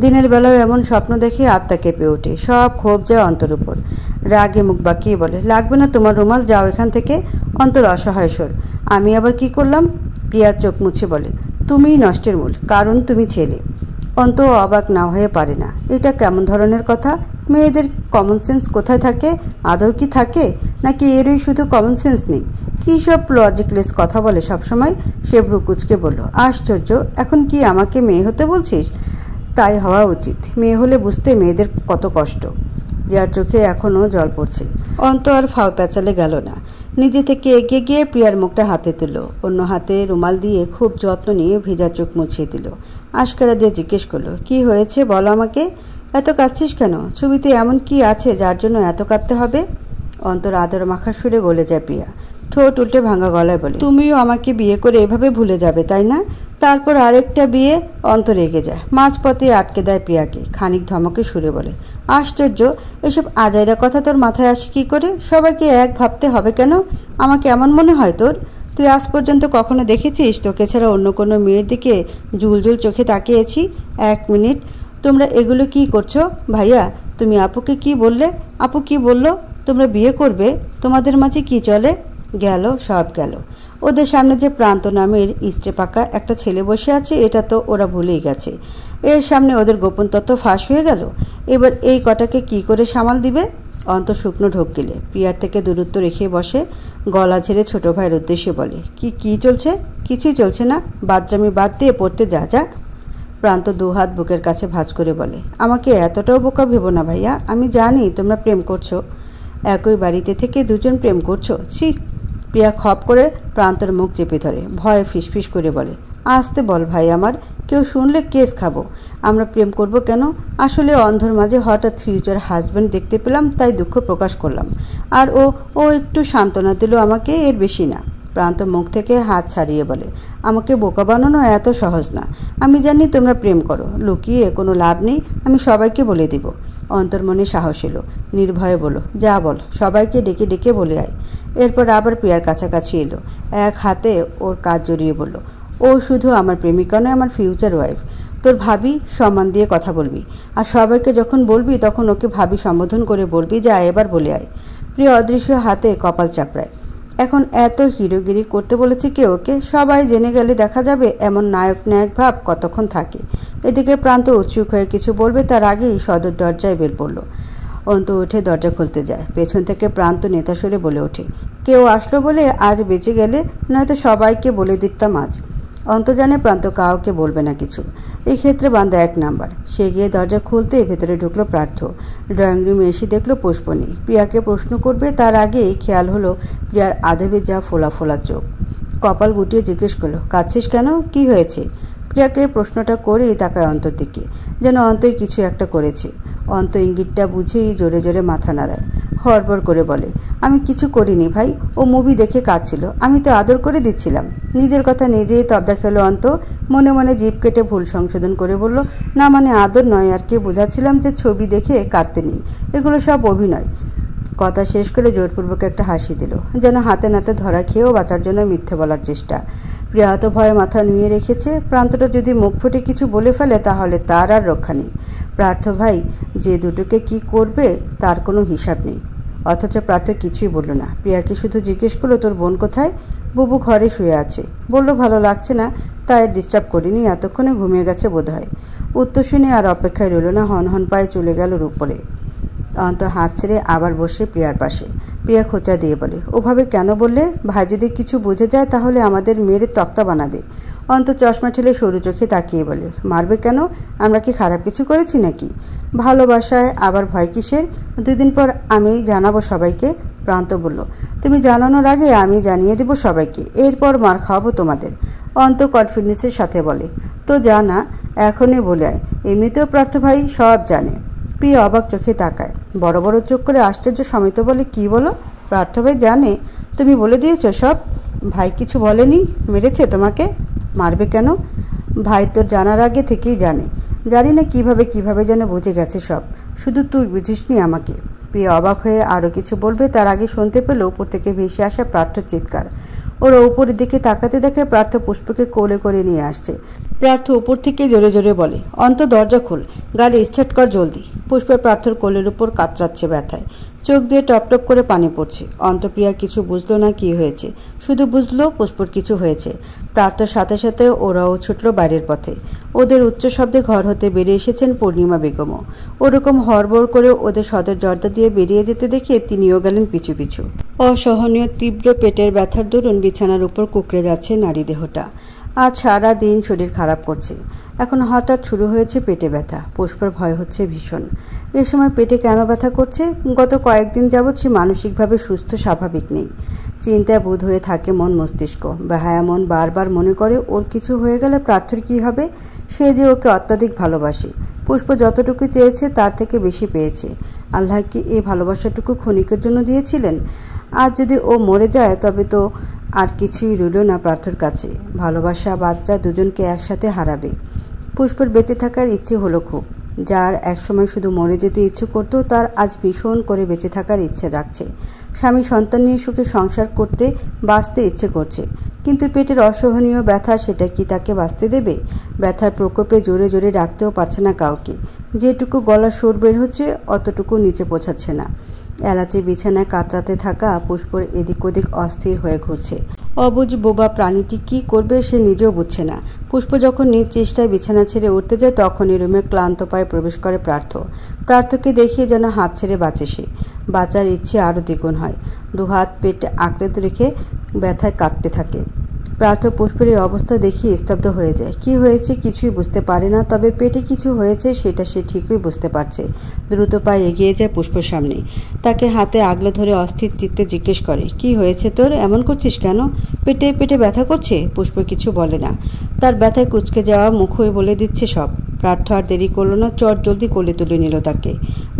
দিনের বেলাও এমন স্বপ্ন দেখে আত্মা কেঁপে ওঠে। সব ক্ষোভ যায় অন্তর উপর। রাগে মুখ বাঁকিয়ে বলে, লাগবে না তোমার রুমাল, যাও এখান থেকে। অন্তর অসহায় স্বর, আমি আবার কি করলাম? প্রিয়া চোখ মুছে বলে, তুমিই নষ্টের মূল, কারণ তুমি ছেলে। অন্ত অবাক না হয়ে পারে না। এটা কেমন ধরনের কথা? মেয়েদের কমন সেন্স কোথায় থাকে? আদৌ কি থাকে, নাকি এরই শুধু কমন সেন্স নেই? কী সব লজিকলেস কথা বলে সবসময়। সে ভ্রু কুচকে বলল, আশ্চর্য, এখন কি আমাকে মেয়ে হতে বলছিস? তাই হওয়া উচিত। মেয়ে হলে বুঝতে মেয়েদের কত কষ্ট। প্রিয়ার চোখে এখনও জল পড়ছে। অন্ত আর ফাও প্যাচালে গেল না। নিজে থেকে এগিয়ে গিয়ে প্রিয়ার মুখটা হাতে তুলল। অন্য হাতে রুমাল দিয়ে খুব যত্ন নিয়ে ভেজা চোখ মুছিয়ে দিল। আশকারা দিয়ে জিজ্ঞেস করলো, কি হয়েছে বলো আমাকে? এত কাঁদছিস কেন? ছবিতে এমন কি আছে যার জন্য এত কাঁদতে হবে? অন্তর আদর মাখার সুরে গলে যায় প্রিয়া। ঠোঁট উল্টে ভাঙা গলায় বলে, তুমিও আমাকে বিয়ে করে এভাবে ভুলে যাবে তাই না? তারপর আরেকটা বিয়ে। অন্তর রেগে যায়, মাঝপথে আটকে দেয় প্রিয়াকে। খানিক ধমকে সুরে বলে, আশ্চর্য, এসব আজাইরা কথা তোর মাথায় আসে কি করে? সবাইকে এক ভাবতে হবে কেন? আমাকে এমন মনে হয় তোর? তুই আজ পর্যন্ত কখনো দেখেছিস তোকে ছাড়া অন্য কোনো মেয়ের দিকে জুলজুল চোখে তাকিয়েছি? 1 মিনিট। তোমরা এগুলো কি করছো? ভাইয়া, তুমি আপুকে কি বললে? আপু কি বলল? তোমরা বিয়ে করবে? তোমাদের মাঝে কি চলে? গেল, সব গেল। ওদের সামনে যে প্রান্ত নামের ইস্টে পাকা একটা ছেলে বসে আছে, এটা তো ওরা ভুলেই গেছে। এর সামনে ওদের গোপন তত্ত্ব ফাঁস হয়ে গেল। এবার এই কটাকে কি করে সামাল দিবে? অন্ত শুকনো ঢোক গেলে প্রিয়ার থেকে দূরত্ব রেখে বসে। গলা ঝেড়ে ছোট ভাইয়ের উদ্দেশ্যে বলে, কি চলছে? কিছুই চলছে না। বাদরামি বাদ দিয়ে পড়তে যা। প্রান্ত 2 হাত বুকের কাছে ভাঁজ করে বলে, আমাকে এতটাও বোকা ভেবো না ভাইয়া। আমি জানি তোমরা প্রেম করছো, একই বাড়িতে থেকে 2জন প্রেম করছো। ছি। প্রিয়া খপ করে প্রান্তর মুখ চেপে ধরে, ভয়ে ফিসফিস করে বলে, আসতে বল ভাই আমার, কেউ শুনলে কেস খাবো। আমরা প্রেম করব কেন? আসলে অন্ধর মাঝে হঠাৎ ফিউচার হাজব্যান্ড দেখতে পেলাম, তাই দুঃখ প্রকাশ করলাম। আর ও একটু সান্ত্বনা দিল আমাকে, এর বেশি না। প্রান্ত মুখ থেকে হাত ছাড়িয়ে বলে, আমাকে বোকা বানানো এত সহজ না। আমি জানি তোমরা প্রেম করো, লুকিয়ে কোনো লাভ নেই, আমি সবাইকে বলে দিব। অন্তর্মনে সাহস এলো। নির্ভয়ে বলো, যা বল, সবাইকে ডেকে ডেকে বলে আয়। এরপর আবার প্রিয়ার কাছাকাছি এলো। এক হাতে ওর কাজ জড়িয়ে বলল, ও শুধু আমার প্রেমিকা নয়, আমার ফিউচার ওয়াইফ। তোর ভাবি, সম্মান দিয়ে কথা বলবি। আর সবাইকে যখন বলবি তখন ওকে ভাবি সম্বোধন করে বলবি, যা এবার বলে আয়। প্রিয়া অদৃশ্য হাতে কপাল চাপড়ায়। এখন এত হিরোগিরি করতে বলেছে কে ওকে? সবাই জেনে গেলে দেখা যাবে এমন নায়ক ভাব কতক্ষণ থাকে। এদিকে প্রান্ত উৎসুক হয়ে কিছু বলবে, তার আগেই সদর দরজায় বেল পড়ল। অন্ত উঠে দরজা খুলতে যায়। পেছন থেকে প্রান্ত নেতা সরে বলে ওঠে, কেউ আসলো বলে আজ বেঁচে গেলে, নয়তো সবাইকে বলে দিতাম আজ। অন্ত জানে প্রান্ত কাউকে বলবে না কিছু। এই ক্ষেত্রে বান্দা 1 নাম্বার। সে গিয়ে দরজা খুলতে ভেতরে ঢুকলো প্রার্থ। ড্রয়িং রুমে এসে দেখলো পুষ্পনী। প্রিয়াকে প্রশ্ন করবে তার আগেই খেয়াল হলো প্রিয়ার আদবে যা ফোলা ফোলা চোখ। কপাল গুটিয়ে জিজ্ঞেস করলো, কাঁদছিস কেন? কি হয়েছে? প্রিয়াকে প্রশ্নটা করেই তাকায় অন্তর দিকে, যেন অন্তই কিছু একটা করেছে। অন্ত ইঙ্গিতটা বুঝেই জোরে জোরে মাথা নাড়ায়। হড়বড় করে বলে, আমি কিছু করিনি ভাই, ও মুভি দেখে কাঁদছিল, আমি তো আদর করে দিচ্ছিলাম। নিজের কথা নিজেই তবদা খেলো অন্ত। মনে মনে জিভ কেটে ভুল সংশোধন করে বলল, না মানে আদর নয় আর কি, বোঝাচ্ছিলাম যে ছবি দেখে কাঁদতে নেই, এগুলো সব অভিনয়। কথা শেষ করে জোরপূর্বক একটা হাসি দিল, যেন হাতে নাতে ধরা খেয়েও বাঁচার জন্য মিথ্যে বলার চেষ্টা। প্রিয়া তো ভয়ে মাথা নুয়ে রেখেছে। প্রান্তটা যদি মুখ ফুটে কিছু বলে ফেলে তাহলে তার আর রক্ষা নেই। প্রার্থ ভাই যে দুটোকে কি করবে তার কোনো হিসাব নেই। অথচ প্রার্থ কিছুই বলল না। প্রিয়াকে শুধু জিজ্ঞেস করলো, তোর বোন কোথায়? বুবু ঘরে শুয়ে আছে। বলল ভালো লাগছে না, তাই ডিস্টার্ব করিনি, এতক্ষণে ঘুমিয়ে গেছে বোধ হয়। উত্তর শুনে আর অপেক্ষায় রইল না, হন পায়ে চলে গেল উপরে। অন্ত হাত ছেড়ে আবার বসে প্রিয়ার পাশে। প্রিয়া খোঁচা দিয়ে বলে, ওভাবে কেন বললে? ভাই যদি কিছু বুঝে যায় তাহলে আমাদের মেরে তক্তা বানাবে। অন্ত চশমা ঠেলে সরু চোখে তাকিয়ে বলে, মারবে কেন? আমরা কি খারাপ কিছু করেছি নাকি? ভালোবাসায় আবার ভয় কিসের? 2 দিন পর আমি জানাবো সবাইকে। প্রান্ত বলল, তুমি জানানোর আগে আমি জানিয়ে দেব সবাইকে, এরপর মার খাওয়াবো তোমাদের। অন্ত কনফিডেন্সের সাথে বলে, তো জানা এখনই বলে আয়, এমনিতেও প্রার্থ ভাই সব জানে। প্রিয়া অবাক চোখে তাকায়, বড় বড় চোখ করে আশ্চর্য সমিত বলে, কি বলো? প্রার্থ ভাই জানে? তুমি বলে দিয়েছো সব? ভাই কিছু বলেনি? মেরেছে তোমাকে? মারবে কেন? ভাই তোর জানার আগে থেকেই জানে। জানি না কিভাবে যেন বুঝে গেছে সব, শুধু তুই বুঝিসনি আমাকে। প্রিয়া অবাক হয়ে আরও কিছু বলবে, তার আগে শুনতে পেল উপর থেকে ভেসে আসা প্রার্থর চিৎকার। ওরা উপরের দিকে তাকাতে দেখে প্রার্থ পুষ্পকে কোলে করে নিয়ে আসছে। প্রার্থ উপর থেকে জোরে জোরে বলে, অন্ত দরজা খোল, গাড়ি স্টার্ট কর জলদি। পুষ্পে প্রার্থর কোলের উপর কাতরাচ্ছে ব্যথায়, চোখ দিয়ে টপ টপ করে পানি পড়ছে। অন্তপ্রিয়া কিছু বুঝলো না কি হয়েছে, শুধু বুঝলো পুষ্পর কিছু হয়েছে। প্রার্থর সাথে সাথে ওরাও ছুটল বাইরের পথে। ওদের উচ্চ শব্দে ঘর হতে বেরিয়ে এসেছেন পূর্ণিমা বেগমও। ওরকম হড়বড় করে ওদের সদর দরজা দিয়ে বেরিয়ে যেতে দেখে তিনিও গেলেন পিছু পিছু। অসহনীয় তীব্র পেটের ব্যথার দরুন বিছানার উপর কুঁকড়ে যাচ্ছে নারী দেহটা। আজ সারা দিন শরীর খারাপ করছে, এখন হঠাৎ শুরু হয়েছে পেটে ব্যথা। পুষ্পর ভয় হচ্ছে ভীষণ। এ সময় পেটে কেন ব্যথা করছে? গত কয়েকদিন যাবৎ সে মানসিকভাবে সুস্থ স্বাভাবিক নেই। চিন্তায় বুঁদ হয়ে থাকে মন মস্তিষ্ক। বেহায়া মন বারবার মনে করে ওর কিছু হয়ে গেলে প্রার্থর কী হবে? সে যে ওকে অত্যাধিক ভালোবাসে। পুষ্প যতটুকু চেয়েছে তার থেকে বেশি পেয়েছে। আল্লাহ কি এই ভালোবাসাটুকু ক্ষণিকের জন্য দিয়েছিলেন? আজ যদি ও মরে যায় তবে তো আর কিছুই রইল না প্রার্থর কাছে। ভালোবাসা বাচ্চা দুজনকে একসাথে হারাবে। পুষ্পর বেঁচে থাকার ইচ্ছে হলো খুব। যার একসময় শুধু মরে যেতে ইচ্ছে করতো, তার আজ ভীষণ করে বেঁচে থাকার ইচ্ছে জাগছে। স্বামী সন্তান নিয়ে সুখে সংসার করতে বাঁচতে ইচ্ছে করছে, কিন্তু পেটের অসহনীয় ব্যথা সেটা কি তাকে বাঁচতে দেবে? ব্যথার প্রকোপে জোরে জোরে ডাকতেও পারছে না কাউকে। যেটুকু গলার সুর বের হচ্ছে অতটুকু নিচে পৌঁছাচ্ছে না। এলাচি বিছানায় কাতরাতে থাকা পুষ্পর এদিক ওদিক অস্থির হয়ে ঘুরছে। অবুঝ বোবা প্রাণীটি কি করবে সে নিজেও বুঝছে না। পুষ্প যখন নিজ চেষ্টায় বিছানা ছেড়ে উঠতে যায় তখনই রুমে ক্লান্ত পায়ে প্রবেশ করে প্রার্থকে দেখিয়ে যেন হাঁপ ছেড়ে বাঁচে সে। বাঁচার ইচ্ছে আরও দ্বিগুণ হয়। দুহাত পেটে আঁকড়ে রেখে ব্যথায় কাঁদতে থাকে। প্রার্থ পুষ্পের এই অবস্থা দেখিয়ে স্তব্ধ হয়ে যায়। কি হয়েছে কিছুই বুঝতে পারে না, তবে পেটে কিছু হয়েছে সেটা সে ঠিকই বুঝতে পারছে। দ্রুত পায়ে এগিয়ে যায় পুষ্পর সামনে, তাকে হাতে আগলে ধরে অস্থির চিত্তে জিজ্ঞেস করে, কি হয়েছে তোর? এমন করছিস কেন? পেটে ব্যথা করছে? পুষ্প কিছু বলে না। তার ব্যথায় কুঁচকে যাওয়া মুখই বলে দিচ্ছে সব। প্রার্থ আর দেরি করল না, চট জলদি কোলে তুলে নিল তাকে।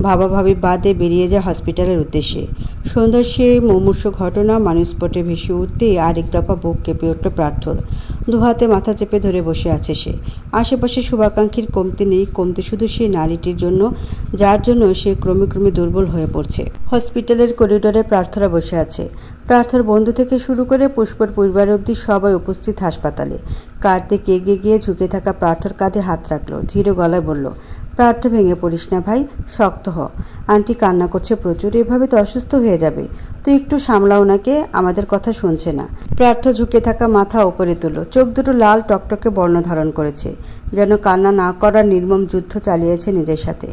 ভাবাভাবি বাদে বেরিয়ে যায় হসপিটালের উদ্দেশ্যে। সন্ধ্যার সেই মুমূর্ষ ঘটনা মানুষপটে ভেসে উঠতেই আরেক দফা বুক কেঁপে উঠল প্রার্থর। দুহাতে মাথা চেপে ধরে বসে আছে সে। আশেপাশে শুভাকাঙ্ক্ষীর কমতি নেই, কমতি শুধু সেই নারীটির জন্য, যার জন্য সে ক্রমে ক্রমে দুর্বল হয়ে পড়ছে। হসপিটালের করিডোরে প্রার্থরা বসে আছে। প্রার্থর বন্ধু থেকে শুরু করে পুষ্পর পরিবার অবধি সবাই উপস্থিত হাসপাতালে। কার্তিক এগিয়ে গিয়ে ঝুঁকে থাকা প্রার্থর কাঁধে হাত রাখলো, ধীর গলায় বলল, প্রার্থ ভেঙে পড়িস না ভাই, শক্ত হ। আন্টি কান্না করছে প্রচুর, এভাবে তো অসুস্থ হয়ে যাবে। তুই একটু সামলাও নাকে, আমাদের কথা শুনছে না। প্রার্থ ঝুঁকে থাকা মাথা উপরে তুলো, চোখ দুটো লাল টকটকে বর্ণ ধারণ করেছে, যেন কান্না না করার নির্মম যুদ্ধ চালিয়েছে নিজের সাথে।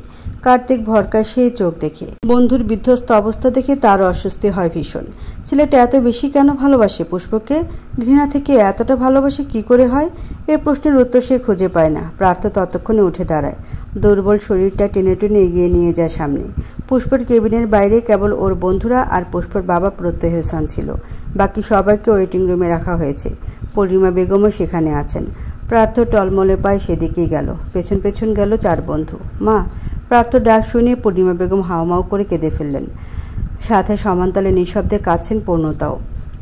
কার্তিক ভরকায় সেই চোখ দেখে, বন্ধুর বিধ্বস্ত অবস্থা দেখে তারও অস্বস্তি হয় ভীষণ। ছেলেটা এত বেশি কেন ভালোবাসে পুষ্পকে? ঘৃণা থেকে এতটা ভালোবাসে কি করে হয়? এ প্রশ্নের উত্তর সে খুঁজে পায় না। প্রার্থ ততক্ষণে উঠে দাঁড়ায়, দুর্বল শরীরটা টেনে টেনে এগিয়ে নিয়ে যায় সামনে। পুষ্পর কেবিনের বাইরে কেবল ওর বন্ধুরা আর পুষ্পর বাবা প্রত্যয় হোসেন ছিল। বাকি সবাইকে ওয়েটিং রুমে রাখা হয়েছে। পূর্ণিমা বেগমও সেখানে আছেন। প্রার্থ টলমলে পায় সেদিকেই গেল। পেছন পেছন গেল 4 বন্ধু। মা! প্রার্থ ডাক শুনে পূর্ণিমা বেগম হাউমাউ করে কেঁদে ফেললেন। সাথে সমানতালে নিঃশব্দে কাঁদছেন পূর্ণতাও।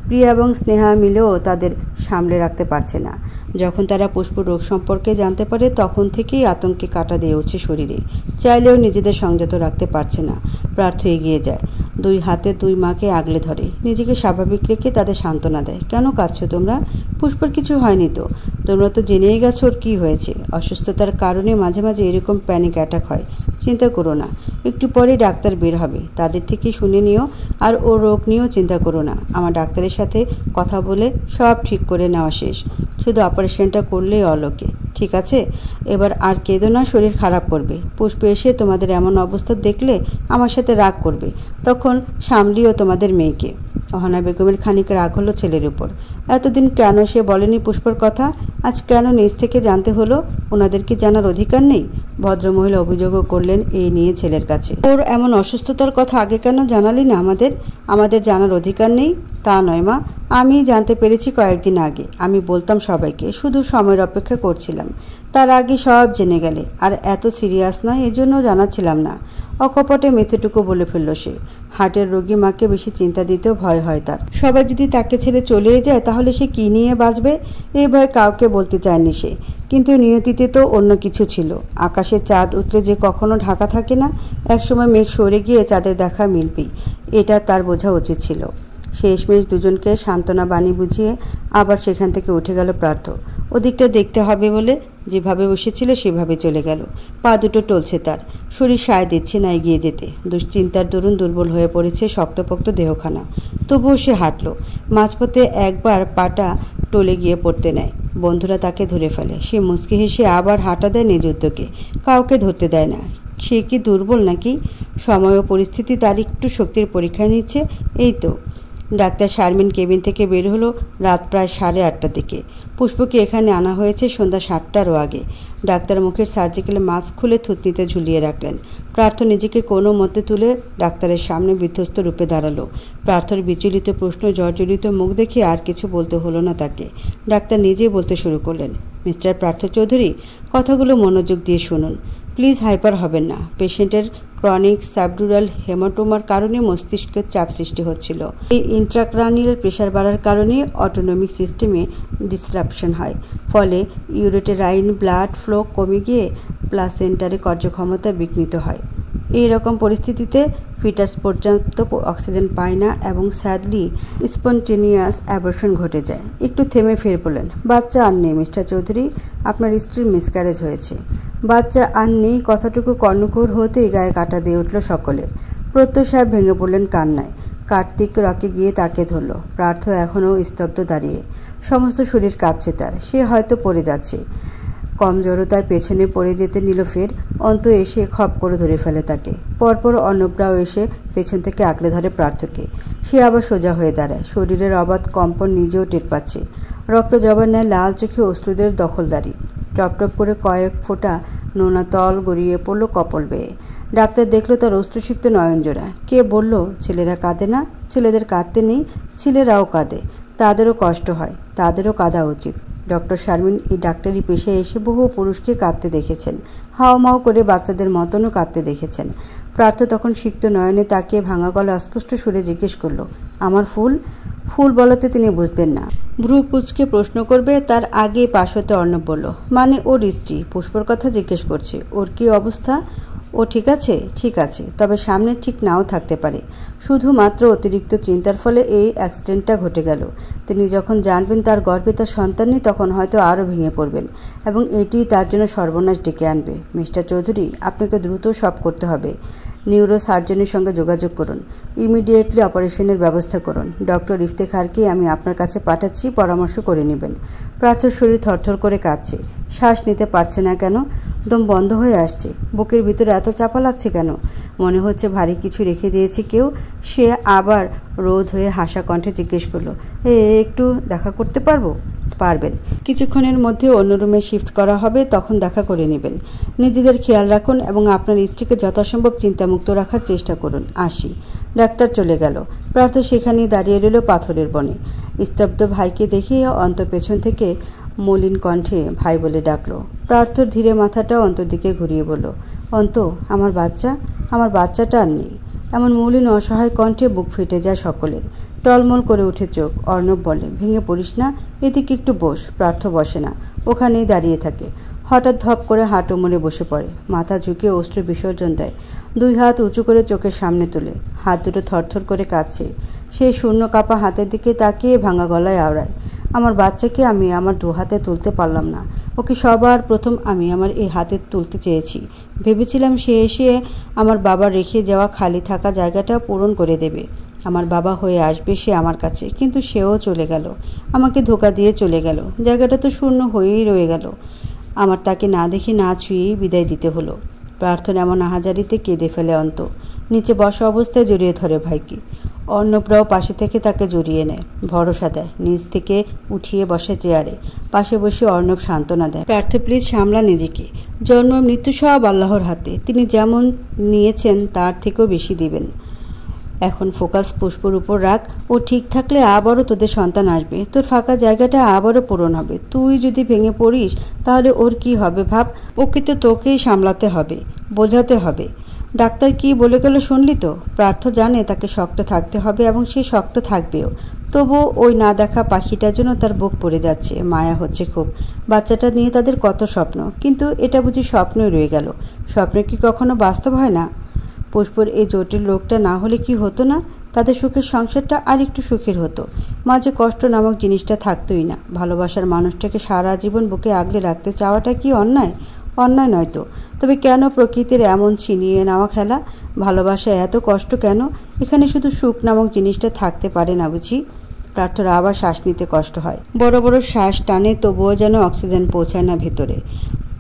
প্রিয়া এবং স্নেহা মিলেও তাদের সামলে রাখতে পারছে না। যখন তারা পুষ্পর রোগ সম্পর্কে জানতে পারে তখন থেকেই আতঙ্কে কাটা দিয়ে উঠছে শরীরে। চাইলেও নিজেদের সংযত রাখতে পারছে না। প্রার্থ এগিয়ে যায়, 2 হাতে 2 মাকে আগলে ধরে, নিজেকে স্বাভাবিক রেখে তাদের সান্ত্বনা দেয়। কেন কাঁদছো তোমরা? পুষ্পর কিছু হয়নি তো। তোমরা তো জেনেই গেছো ওর কী হয়েছে। অসুস্থতার কারণে মাঝে মাঝে এরকম প্যানিক অ্যাটাক হয়। চিন্তা করো না, একটু পরেই ডাক্তার বের হবে, তাদের থেকে শুনে নিও। আর ও রোগ নিয়েও চিন্তা করো না, আমার ডাক্তারের সাথে কথা বলে সব ঠিক করে নেওয়া শেষ। শুধু অপারেশনটা করলেই অলোকে। ঠিক আছে, এবার আর কেঁদো না, শরীর খারাপ করবে। পুষ্প এসে তোমাদের এমন অবস্থা দেখলে আমার সাথে রাগ করবে, তখন সামলিও তোমাদের মেয়েকে। অহনা বেগমের খানিক রাগ হলো ছেলের উপর। এতদিন কেন সে বলেনি পুষ্পর কথা? আজ কেন নিজ থেকে জানতে হলো? ওনাদের কি জানার অধিকার নেই? ভদ্রমহিলা অভিযোগও করলেন এই নিয়ে ছেলের কাছে। ওর এমন অসুস্থতার কথা আগে কেন জানালি না আমাদের জানার অধিকার নেই তা নয় মা, আমি জানতে পেরেছি কয়েকদিন আগে। আমি বলতাম সবাইকে, শুধু সময়ের অপেক্ষা করছিলাম। তার আগে সব জেনে গেলে। আর এত সিরিয়াস নয়, এজন্য জানাচ্ছিলাম না। অকপটে মেথেটুকু বলে ফেলল সে। হার্টের রোগী মাকে বেশি চিন্তা দিতেও ভয় হয় তার। সবাই যদি তাকে ছেড়ে চলেই যায় তাহলে সে কী নিয়ে বাঁচবে? এই ভয় কাউকে বলতে চায়নি সে। কিন্তু নিয়তিতে তো অন্য কিছু ছিল। আকাশে চাঁদ উঠলে যে কখনো ঢাকা থাকে না, একসময় মেঘ সরে গিয়ে চাঁদের দেখা মিলবেই, এটা তার বোঝা উচিত ছিল। শেষমেশ দুজনকে সান্ত্বনা বাণী বুঝিয়ে আবার সেখান থেকে উঠে গেল প্রার্থ। ওদিকটা দেখতে হবে বলে যেভাবে বসেছিল সেভাবে চলে গেল। পা দুটো টলছে তার, শরীর সায় দিচ্ছে না এগিয়ে যেতে। দুশ্চিন্তার দরুন দুর্বল হয়ে পড়েছে শক্তপোক্ত দেহখানা। তবুও সে হাঁটল। মাঝপথে একবার পাটা টলে গিয়ে পড়তে নেয়। বন্ধুরা তাকে ধরে ফেলে। সে মুচকি হেসে আবার হাঁটা দেয় নিজ উদ্যোগে, কাউকে ধরতে দেয় না। সে কি দুর্বল নাকি? সময় ও পরিস্থিতি তার একটু শক্তির পরীক্ষা নিচ্ছে। এই তো ডাক্তার শারমিন কেবিন থেকে বের হলো রাত প্রায় 8:30টার দিকে। পুষ্পকে এখানে আনা হয়েছে সন্ধ্যা 7টারও আগে। ডাক্তার মুখের সার্জিক্যাল মাস্ক খুলে থুতনিতে ঝুলিয়ে রাখলেন। প্রার্থ নিজেকে কোনো মতে তুলে ডাক্তারের সামনে বিধ্বস্ত রূপে দাঁড়ালো। প্রার্থর বিচলিত প্রশ্ন জর্জরিত মুখ দেখে আর কিছু বলতে হলো না তাকে। ডাক্তার নিজেই বলতে শুরু করলেন, মিস্টার পার্থ চৌধুরী, কথাগুলো মনোযোগ দিয়ে শুনুন। প্লিজ হাইপার হবেন না। পেশেন্টের ক্রনিক সাবডুরাল হেমাটোমার কারণে মস্তিষ্কের চাপ সৃষ্টি হচ্ছিল। এই ইন্ট্রাক্রানিয়াল প্রেশার বাড়ার কারণে অটোনমিক সিস্টেমে ডিসরাপশন হয়। ফলে ইউরেটেরাইন ব্লাড ফ্লো কমে গিয়ে প্লাসেন্টারে কার্যক্ষমতা বিঘ্নিত হয়। এই রকম পরিস্থিতিতে ফিটাস পর্যাপ্ত অক্সিজেন পায় না এবং স্যাডলি স্পন্টেনিয়াস অ্যাবর্শন ঘটে যায়। একটু থেমে ফের বলেন, বাচ্চা আর নেই মিস্টার চৌধুরী, আপনার স্ত্রীর মিসক্যারেজ হয়েছে। বাচ্চা আর নেই কথাটুকু কর্ণকুহর হতেই গায়ে কাটা দিয়ে উঠল সকলের। প্রত্যয় সাহেব ভেঙে পড়লেন কান্নায়। কার্তিক রকে গিয়ে তাকে ধরল। প্রার্থ এখনও স্তব্ধ দাঁড়িয়ে। সমস্ত শরীর কাঁপছে তার। সে হয়তো পড়ে যাচ্ছে। কমজোরতার পেছনে পড়ে যেতে নিল ফের। অন্ত এসে খপ করে ধরে ফেলে তাকে। পরপর অর্ণবরাও এসে পেছন থেকে আঁকড়ে ধরে প্রার্থকে। সে আবার সোজা হয়ে দাঁড়ায়। শরীরের অবাধ কম্পন নিজেও টের পাচ্ছে। রক্ত জবার ন্যায় লাল চোখে অশ্রুদের দখলদারি। টপ টপ করে কয়েক ফোঁটা নোনা তল গড়িয়ে পড়ল কপল বেয়ে। ডাক্তার দেখল তার অশ্রুসিক্ত নয়নজোড়া। কে বলল ছেলেরা কাঁদে না? ছেলেদের কাঁদতে নেই, ছেলেরাও কাঁদে। তাদেরও কষ্ট হয়, তাদেরও কাঁদা উচিত। ডক্টর শারমিন এই ডাক্তারি পেশায় এসে বহু পুরুষকে কাঁদতে দেখেছেন। হাওমাও করে বাচ্চাদের মতনও কাঁদতে দেখেছেন। প্রার্থ তখন সিক্ত নয়নে তাকিয়ে ভাঙা গলা অস্পষ্ট সুরে জিজ্ঞেস করল, আমার ফুল? ফুল বলাতে তিনি বুঝতেন না। ভ্রু কুচকে প্রশ্ন করবে তার আগে পাশ হতে অর্ণব বলল, মানে ওর স্ত্রী পুষ্পর কথা জিজ্ঞেস করছে। ওর কি অবস্থা? ও ঠিক আছে? ঠিক আছে, তবে সামনে ঠিক নাও থাকতে পারে। শুধুমাত্র অতিরিক্ত চিন্তার ফলে এই অ্যাক্সিডেন্টটা ঘটে গেল। তিনি যখন জানবেন তার গর্ভে তার সন্তান নেই তখন হয়তো আরও ভেঙে পড়বেন এবং এটিই তার জন্য সর্বনাশ ডেকে আনবে। মিস্টার চৌধুরী, আপনাকে দ্রুত সব করতে হবে। নিউরো সার্জনের সঙ্গে যোগাযোগ করুন। ইমিডিয়েটলি অপারেশনের ব্যবস্থা করুন। ডক্টর ইফতেখারকে আমি আপনার কাছে পাঠাচ্ছি, পরামর্শ করে নেবেন। প্রার্থর শরীর থরথর করে কাঁপছে। শ্বাস নিতে পারছে না কেন? দম বন্ধ হয়ে আসছে। বুকের ভিতরে এত চাপা লাগছে কেন? মনে হচ্ছে ভারী কিছু রেখে দিয়েছে কেউ। সে আবার রোধ হয়ে হাসা কণ্ঠে জিজ্ঞেস করলো, একটু দেখা করতে পারবো? পারবেন। কিছুক্ষণের মধ্যে অন্য রুমে শিফট করা হবে, তখন দেখা করে নেবেন। নিজেদের খেয়াল রাখুন এবং আপনার স্ত্রীকে যথাসম্ভব চিন্তামুক্ত রাখার চেষ্টা করুন। আসি। ডাক্তার চলে গেল। প্রার্থ সেখানেই দাঁড়িয়ে রইল পাথরের বনে। স্তব্ধ ভাইকে দেখে অন্ত পেছন থেকে মলিন কণ্ঠে ভাই বলে ডাকলো। প্রার্থর ধীরে মাথাটা অন্তর দিকে ঘুরিয়ে বলল, অন্ত, আমার বাচ্চাটা আর নেই। এমন মলিন অসহায় কণ্ঠে বুক ফেটে যায় সকলের। টলমল করে উঠে চোখ। অর্ণব বলে, ভেঙে পড়িস না, এদিকে একটু বস। পার্থ বসে না, ওখানেই দাঁড়িয়ে থাকে। হঠাৎ ধপ করে হাঁটু মুড়ে বসে পড়ে, মাথা ঝুঁকে অশ্রু বিসর্জন দেয়। 2 হাত উঁচু করে চোখের সামনে তোলে, হাত দুটো থরথর করে কাঁপছে। সেই শূন্য কাঁপা হাতের দিকে তাকিয়ে ভাঙা গলায় আওড়ায়, আমার বাচ্চাকে আমি আমার 2 হাতে তুলতে পারলাম না। ওকে সবার প্রথম আমি আমার এই হাতে তুলতে চেয়েছি। ভেবেছিলাম সে এসে আমার বাবা রেখে যাওয়া খালি থাকা জায়গাটা পূরণ করে দেবে। আমার বাবা হয়ে আসবে সে আমার কাছে, কিন্তু সেও চলে গেল, আমাকে ধোঁকা দিয়ে চলে গেল। জায়গাটা তো শূন্য হয়েই রয়ে গেল। আমার তাকে না দেখে না ছুঁয়েই বিদায় দিতে হলো। প্রার্থনা এমন আহাজারিতে কেঁদে ফেলে অন্ত। নিচে বসা অবস্থায় জড়িয়ে ধরে ভাইকে। অর্ণবরাও পাশে থেকে তাকে জড়িয়ে নেয়, ভরসা দেয়। নিচ থেকে উঠিয়ে বসে চেয়ারে, পাশে বসে অর্ণব সান্ত্বনা দেয়, প্রার্থ প্লিজ সামলা নিজেকে। জন্ম মৃত্যু সব আল্লাহর হাতে, তিনি যেমন নিয়েছেন তার থেকেও বেশি দিবেন। এখন ফোকাস পুষ্পর উপর রাখ। ও ঠিক থাকলে আবারও তোদের সন্তান আসবে, তোর ফাঁকা জায়গাটা আবারও পূরণ হবে। তুই যদি ভেঙে পড়িস তাহলে ওর কি হবে ভাব। ওকে তো তোকেই সামলাতে হবে, বোঝাতে হবে। ডাক্তার কি বলে গেল শুনলি তো? প্রার্থ জানে তাকে শক্ত থাকতে হবে এবং সে শক্ত থাকবেও। তবুও ওই না দেখা পাখিটার জন্য তার বুক পড়ে যাচ্ছে, মায়া হচ্ছে খুব। বাচ্চাটা নিয়ে তাদের কত স্বপ্ন, কিন্তু এটা বুঝি স্বপ্নই রয়ে গেল। স্বপ্ন কি কখনো বাস্তব হয় না? পুষ্পর এই জটিল রোগটা না হলে কি হতো না? তাদের সুখের সংসারটা আর একটু সুখের হতো। মাঝে কষ্ট নামক জিনিসটা থাকতোই না। ভালোবাসার মানুষটাকে সারা জীবন বুকে আগলে রাখতে চাওয়াটা কি অন্যায়? অন্যায় নয় তো। তবে কেন প্রকৃতির এমন ছিনিয়ে নেওয়া খেলা? ভালোবাসায় এত কষ্ট কেন? এখানে শুধু সুখ নামক জিনিসটা থাকতে পারে না বুঝি? প্রার্থনা আবার শ্বাস নিতে কষ্ট হয়, বড় বড় শ্বাস টানে, তবুও যেন অক্সিজেন পৌঁছায় না ভেতরে।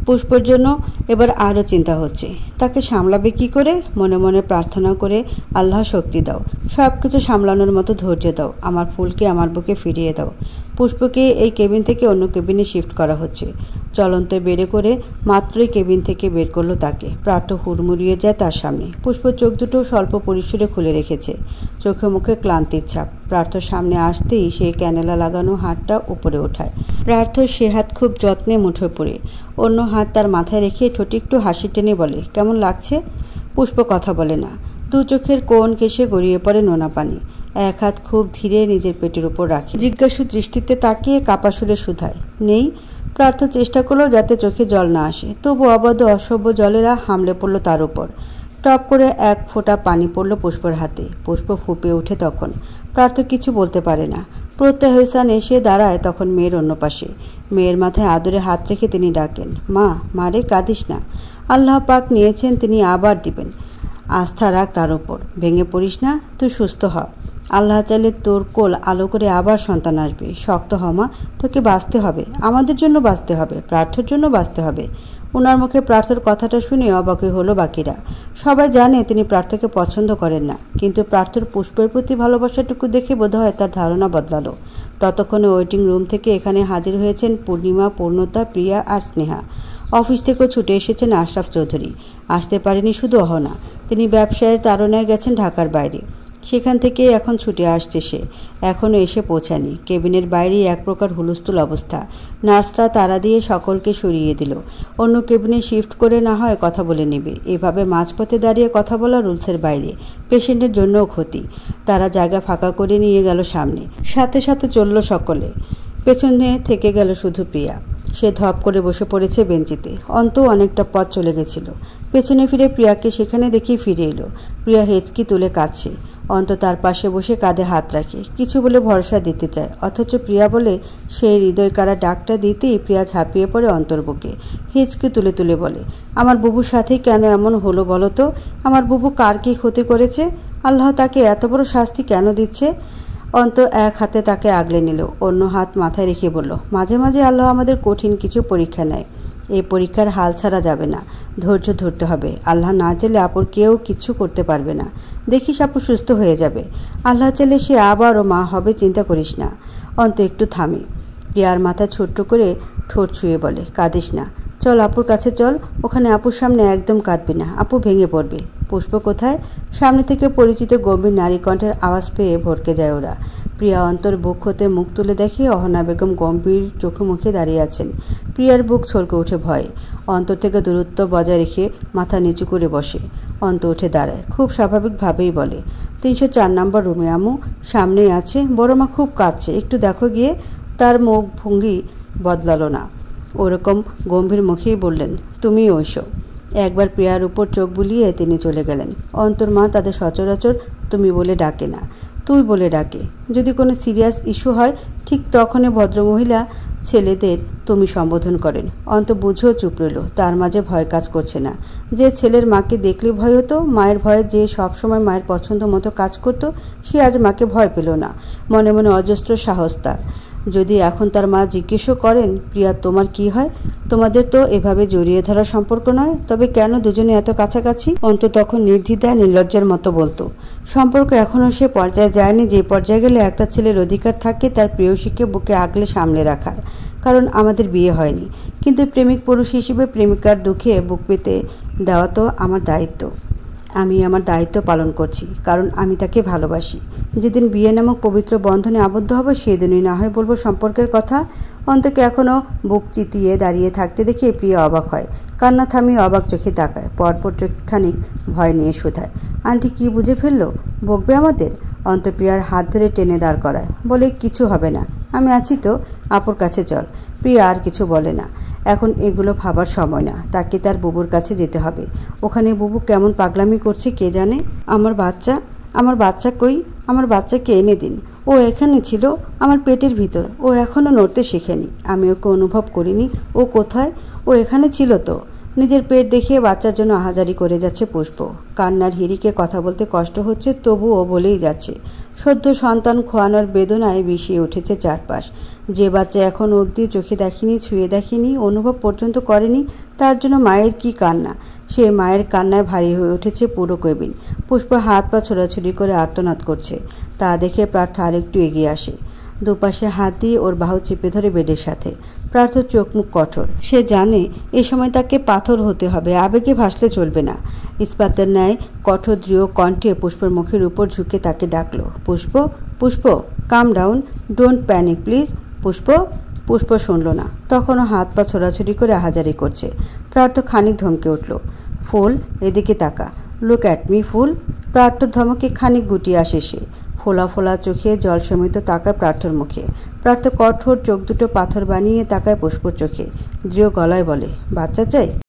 পুষ্পর জন্য এবার আরও চিন্তা হচ্ছে, তাকে সামলাবে কি করে। মনে মনে প্রার্থনা করে, আল্লাহ শক্তি দাও, সব কিছু সামলানোর মতো ধৈর্য দাও, আমার ফুলকে আমার বুকে ফিরিয়ে দাও। পুষ্পকে এই কেবিন থেকে অন্য কেবিনে শিফট করা হচ্ছে। চলন্ত বেড়ে করে মাত্রই কেবিন থেকে বের করলো তাকে। প্রার্থ হুড়মুড়িয়ে যায় তার সামনে। পুষ্প চোখ দুটো স্বল্প পরিসরে খুলে রেখেছে, চোখে মুখে ক্লান্তির ছাপ। প্রার্থর সামনে আসতেই সেই ক্যানেলা লাগানো হাতটা উপরে ওঠায়। প্রার্থ সে হাত খুব যত্নে মুঠোয় পড়ে, অন্য হাত তার মাথায় রেখে ঠোঁটে একটু হাসি টেনে বলে, কেমন লাগছে? পুষ্প কথা বলে না, 2 চোখের কোণ ঘেঁষে গড়িয়ে পড়ে নোনা পানি। এক হাত খুব ধীরে নিজের পেটের উপর রাখে, জিজ্ঞাসু দৃষ্টিতে তাকিয়ে কাপা সুরে শুধায়, নেই। প্রার্থ চেষ্টা করলো যাতে চোখে জল না আসে, তবু অবাধ অসভ্য জলেরা হামলে পড়ল তার উপর। টপ করে 1 ফোঁটা পানি পড়ল পুষ্পর হাতে। পুষ্প ফুঁপে ওঠে তখন। প্রার্থ কিছু বলতে পারে না। প্রত্যয় হোসেন এসে দাঁড়ায় তখন মেয়ের অন্য পাশে। মেয়ের মাথায় আদরে হাত রেখে তিনি ডাকেন, মা, মারে কাঁদিস না, আল্লাহ পাক নিয়েছেন, তিনি আবার দিবেন। আস্থা রাখ তার উপর, ভেঙে পড়িস না, তুই সুস্থ হ। আল্লাহ চাইলে তোর কোল আলো করে আবার সন্তান আসবে। শক্ত হ মা, তোকে বাঁচতে হবে, আমাদের জন্য বাঁচতে হবে, প্রার্থর জন্য বাঁচতে হবে। ওনার মুখে প্রার্থর কথাটা শুনে অবাক হলো বাকিরা। সবাই জানে তিনি প্রার্থকে পছন্দ করেন না, কিন্তু প্রার্থর পুষ্পের প্রতি ভালোবাসাটুকু দেখে বোধহয় তার ধারণা বদলালো। ততক্ষণে ওয়েটিং রুম থেকে এখানে হাজির হয়েছেন পূর্ণিমা, পূর্ণতা, প্রিয়া আর স্নেহা। অফিস থেকেও ছুটে এসেছেন আশরাফ চৌধুরী। আসতে পারেনি শুধু অহনা, তিনি ব্যবসায়ের তাড়নায় গেছেন ঢাকার বাইরে। সেখান থেকে এখন ছুটে আসছে সে, এখনও এসে পৌঁছায়নি। কেবিনের বাইরেই এক প্রকার হুলস্থুল অবস্থা। নার্সরা তাড়া দিয়ে সকলকে সরিয়ে দিল। অন্য কেবিনে শিফট করে না হয় কথা বলে নেবে। এভাবে মাঝপথে দাঁড়িয়ে কথা বলা রুলসের বাইরে, পেশেন্টের জন্যও ক্ষতি। তারা জায়গা ফাঁকা করে নিয়ে গেল সামনে, সাথে সাথে চলল সকলে। পেছনে থেকে গেল শুধু প্রিয়া। সে ধপ করে বসে পড়েছে বেঞ্চিতে। অন্ত অনেকটা পথ চলে গেছিল। পেছনে ফিরে প্রিয়াকে সেখানে দেখেই ফিরে এলো। প্রিয়া হেঁচকি তুলে কাঁদছে। অন্ত তার পাশে বসে কাঁধে হাত রাখে, কিছু বলে ভরসা দিতে চায়, অথচ প্রিয়া বলে সেই হৃদয় কারা ডাকটা দিতেই প্রিয়া ঝাঁপিয়ে পড়ে অন্তর বুকে। হেঁচকি তুলে তুলে বলে, আমার বুবুর সাথেই কেন এমন হলো বলো তো? আমার বুবু কার কি ক্ষতি করেছে? আল্লাহ তাকে এত বড় শাস্তি কেন দিচ্ছে? অন্ত এক হাতে তাকে আগলে নিল, অন্য হাত মাথায় রেখে বলল, মাঝে মাঝে আল্লাহ আমাদের কঠিন কিছু পরীক্ষা নেয়। এই পরীক্ষার হাল ছাড়া যাবে না, ধৈর্য ধরতে হবে। আল্লাহ না চাইলে আপুর কেউ কিছু করতে পারবে না। দেখিস আপু সুস্থ হয়ে যাবে। আল্লাহ চাইলে সে আবারও মা হবে, চিন্তা করিস না। অন্ত একটু থামে। প্রিয়ার মাথা ছোট্ট করে ঠোঁট ছুঁয়ে বলে, কাঁদিস না, চল আপুর কাছে চল, ওখানে আপুর সামনে একদম কাঁদবি না, আপু ভেঙে পড়বে। পুষ্প কোথায়? সামনে থেকে পরিচিত গম্ভীর নারী কণ্ঠের আওয়াজ পেয়ে ভড়কে যায় ওরা। প্রিয়া অন্তর বুক হতে মুখ তুলে দেখে অহনা বেগম গম্ভীর চোখে মুখে দাঁড়িয়ে আছেন। প্রিয়ার বুক ছলকে ওঠে ভয়ে। অন্তর থেকে দূরত্ব বজায় রেখে মাথা নিচু করে বসে। অন্ত উঠে দাঁড়ায়, খুব স্বাভাবিকভাবেই বলে, 304 নম্বর রুমে আম্মু, সামনেই আছে। বড় মা খুব কাঁদছে, একটু দেখো গিয়ে। তার মুখ ভঙ্গি বদলালো না, ওরকম গম্ভীর মুখেই বললেন, তুমিও এসো। একবার প্রিয়ার উপর চোখ বুলিয়ে তিনি চলে গেলেন। অন্তর মা তাদের সচরাচর তুমি বলে ডাকে না, তুই বলে ডাকে। যদি কোনো সিরিয়াস ইস্যু হয় ঠিক তখনই ভদ্রমহিলা ছেলেদের তুমি সম্বোধন করেন। অন্ত বুঝেও চুপ রইল, তার মাঝে ভয় কাজ করছে না। যে ছেলের মাকে দেখলে ভয় হতো, মায়ের ভয়ে যে সবসময় মায়ের পছন্দ মতো কাজ করতো, সে আজ মাকে ভয় পেল না। মনে মনে অজস্র সাহস তার। যদি এখন তার মা জিজ্ঞেসও করেন, প্রিয়া তোমার কি হয়? তোমাদের তো এভাবে জড়িয়ে ধরা সম্পর্ক নয়, তবে কেন দুজনে এত কাছাকাছি? অন্ত তখন নির্দ্বিধা নির্লজ্জার মতো বলতো, সম্পর্ক এখনও সে পর্যায়ে যায়নি যে পর্যায়ে গেলে একটা ছেলের অধিকার থাকে তার প্রেয়সীকে বুকে আগলে সামলে রাখার। কারণ আমাদের বিয়ে হয়নি, কিন্তু প্রেমিক পুরুষ হিসেবে প্রেমিকার দুঃখে বুক পেতে দেওয়া তো আমার দায়িত্ব। আমি আমার দায়িত্ব পালন করছি, কারণ আমি তাকে ভালোবাসি। যেদিন বিয়ে নামক পবিত্র বন্ধনে আবদ্ধ হব সেদিনই না হয় বলবো সম্পর্কের কথা। অন্তকে এখনও বুক চিতিয়ে দাঁড়িয়ে থাকতে দেখে প্রিয়া অবাক হয়। কান্না থামিয়ে অবাক চোখে তাকায়, পরপর চোখখানিক ভয় নিয়ে শুধায়, আন্টি কি বুঝে ফেললো? বকবে আমাদের? অন্তপ্রিয়ার হাত ধরে টেনে দাঁড় করায়, বলে কিছু হবে না, আমি আছি তো, আপুর কাছে চল। প্রিয়া আর কিছু বলে না। এখন এগুলো ভাবার সময় না, তাকে তার বুবুর কাছে যেতে হবে। ওখানে বুবু কেমন পাগলামি করছে কে জানে। আমার বাচ্চা কই? আমার বাচ্চাকে এনে দিন। ও এখানে ছিল আমার পেটের ভিতর, ও এখনও নড়তে শেখেনি। আমি ওকে অনুভব করিনি। ও কোথায়? ও এখানে ছিল তো। নিজের পেট দেখিয়ে বাচ্চার জন্য আহাজারি করে যাচ্ছে পুষ্প। কান্নার হিরিকে কথা বলতে কষ্ট হচ্ছে, তবুও বলেই যাচ্ছে। সদ্য সন্তান খোয়ানোর বেদনায় বিষিয়ে উঠেছে চারপাশ। যে বাচ্চা এখন অবধি চোখে দেখেনি, ছুঁয়ে দেখেনি, অনুভব পর্যন্ত করেনি, তার জন্য মায়ের কি কান্না। সে মায়ের কান্নায় ভারী হয়ে উঠেছে পুরো কেবিন। পুষ্প হাত পা ছোড়াছুড়ি করে আর্তনাদ করছে। তা দেখে প্রার্থ আরেকটু এগিয়ে আসে, দুপাশে হাত দিয়ে ওর বাহু চেপে ধরে বেডের সাথে। প্রার্থর চোখ মুখ কঠোর। সে জানে এ সময় তাকে পাথর হতে হবে, আবেগে ভাসলে চলবে না। ইস্পাতের ন্যায় কঠোর দৃঢ় কণ্ঠে পুষ্পর মুখের উপর ঝুঁকে তাকে ডাকলো, পুষ্প, পুষ্প, কাম ডাউন, ডোন্ট প্যানিক প্লিজ। পুষ্প। পুষ্প শুনল না, তখনও হাত পা ছোড়াছুড়ি করে আহাজারি করছে। প্রার্থ খানিক ধমকে উঠল, ফুল এদিকে তাকা, লুক অ্যাট মি ফুল। প্রার্থর ধমকে খানিক গুটিয়ে আসে সে। ফোলা ফোলা চোখে জল সমেত তাকায় প্রার্থর মুখে। প্রার্থ কঠোর চোখ দুটো পাথর বানিয়ে তাকায় পুষ্পর চোখে। দৃঢ় গলায় বলে, বাচ্চা চাই?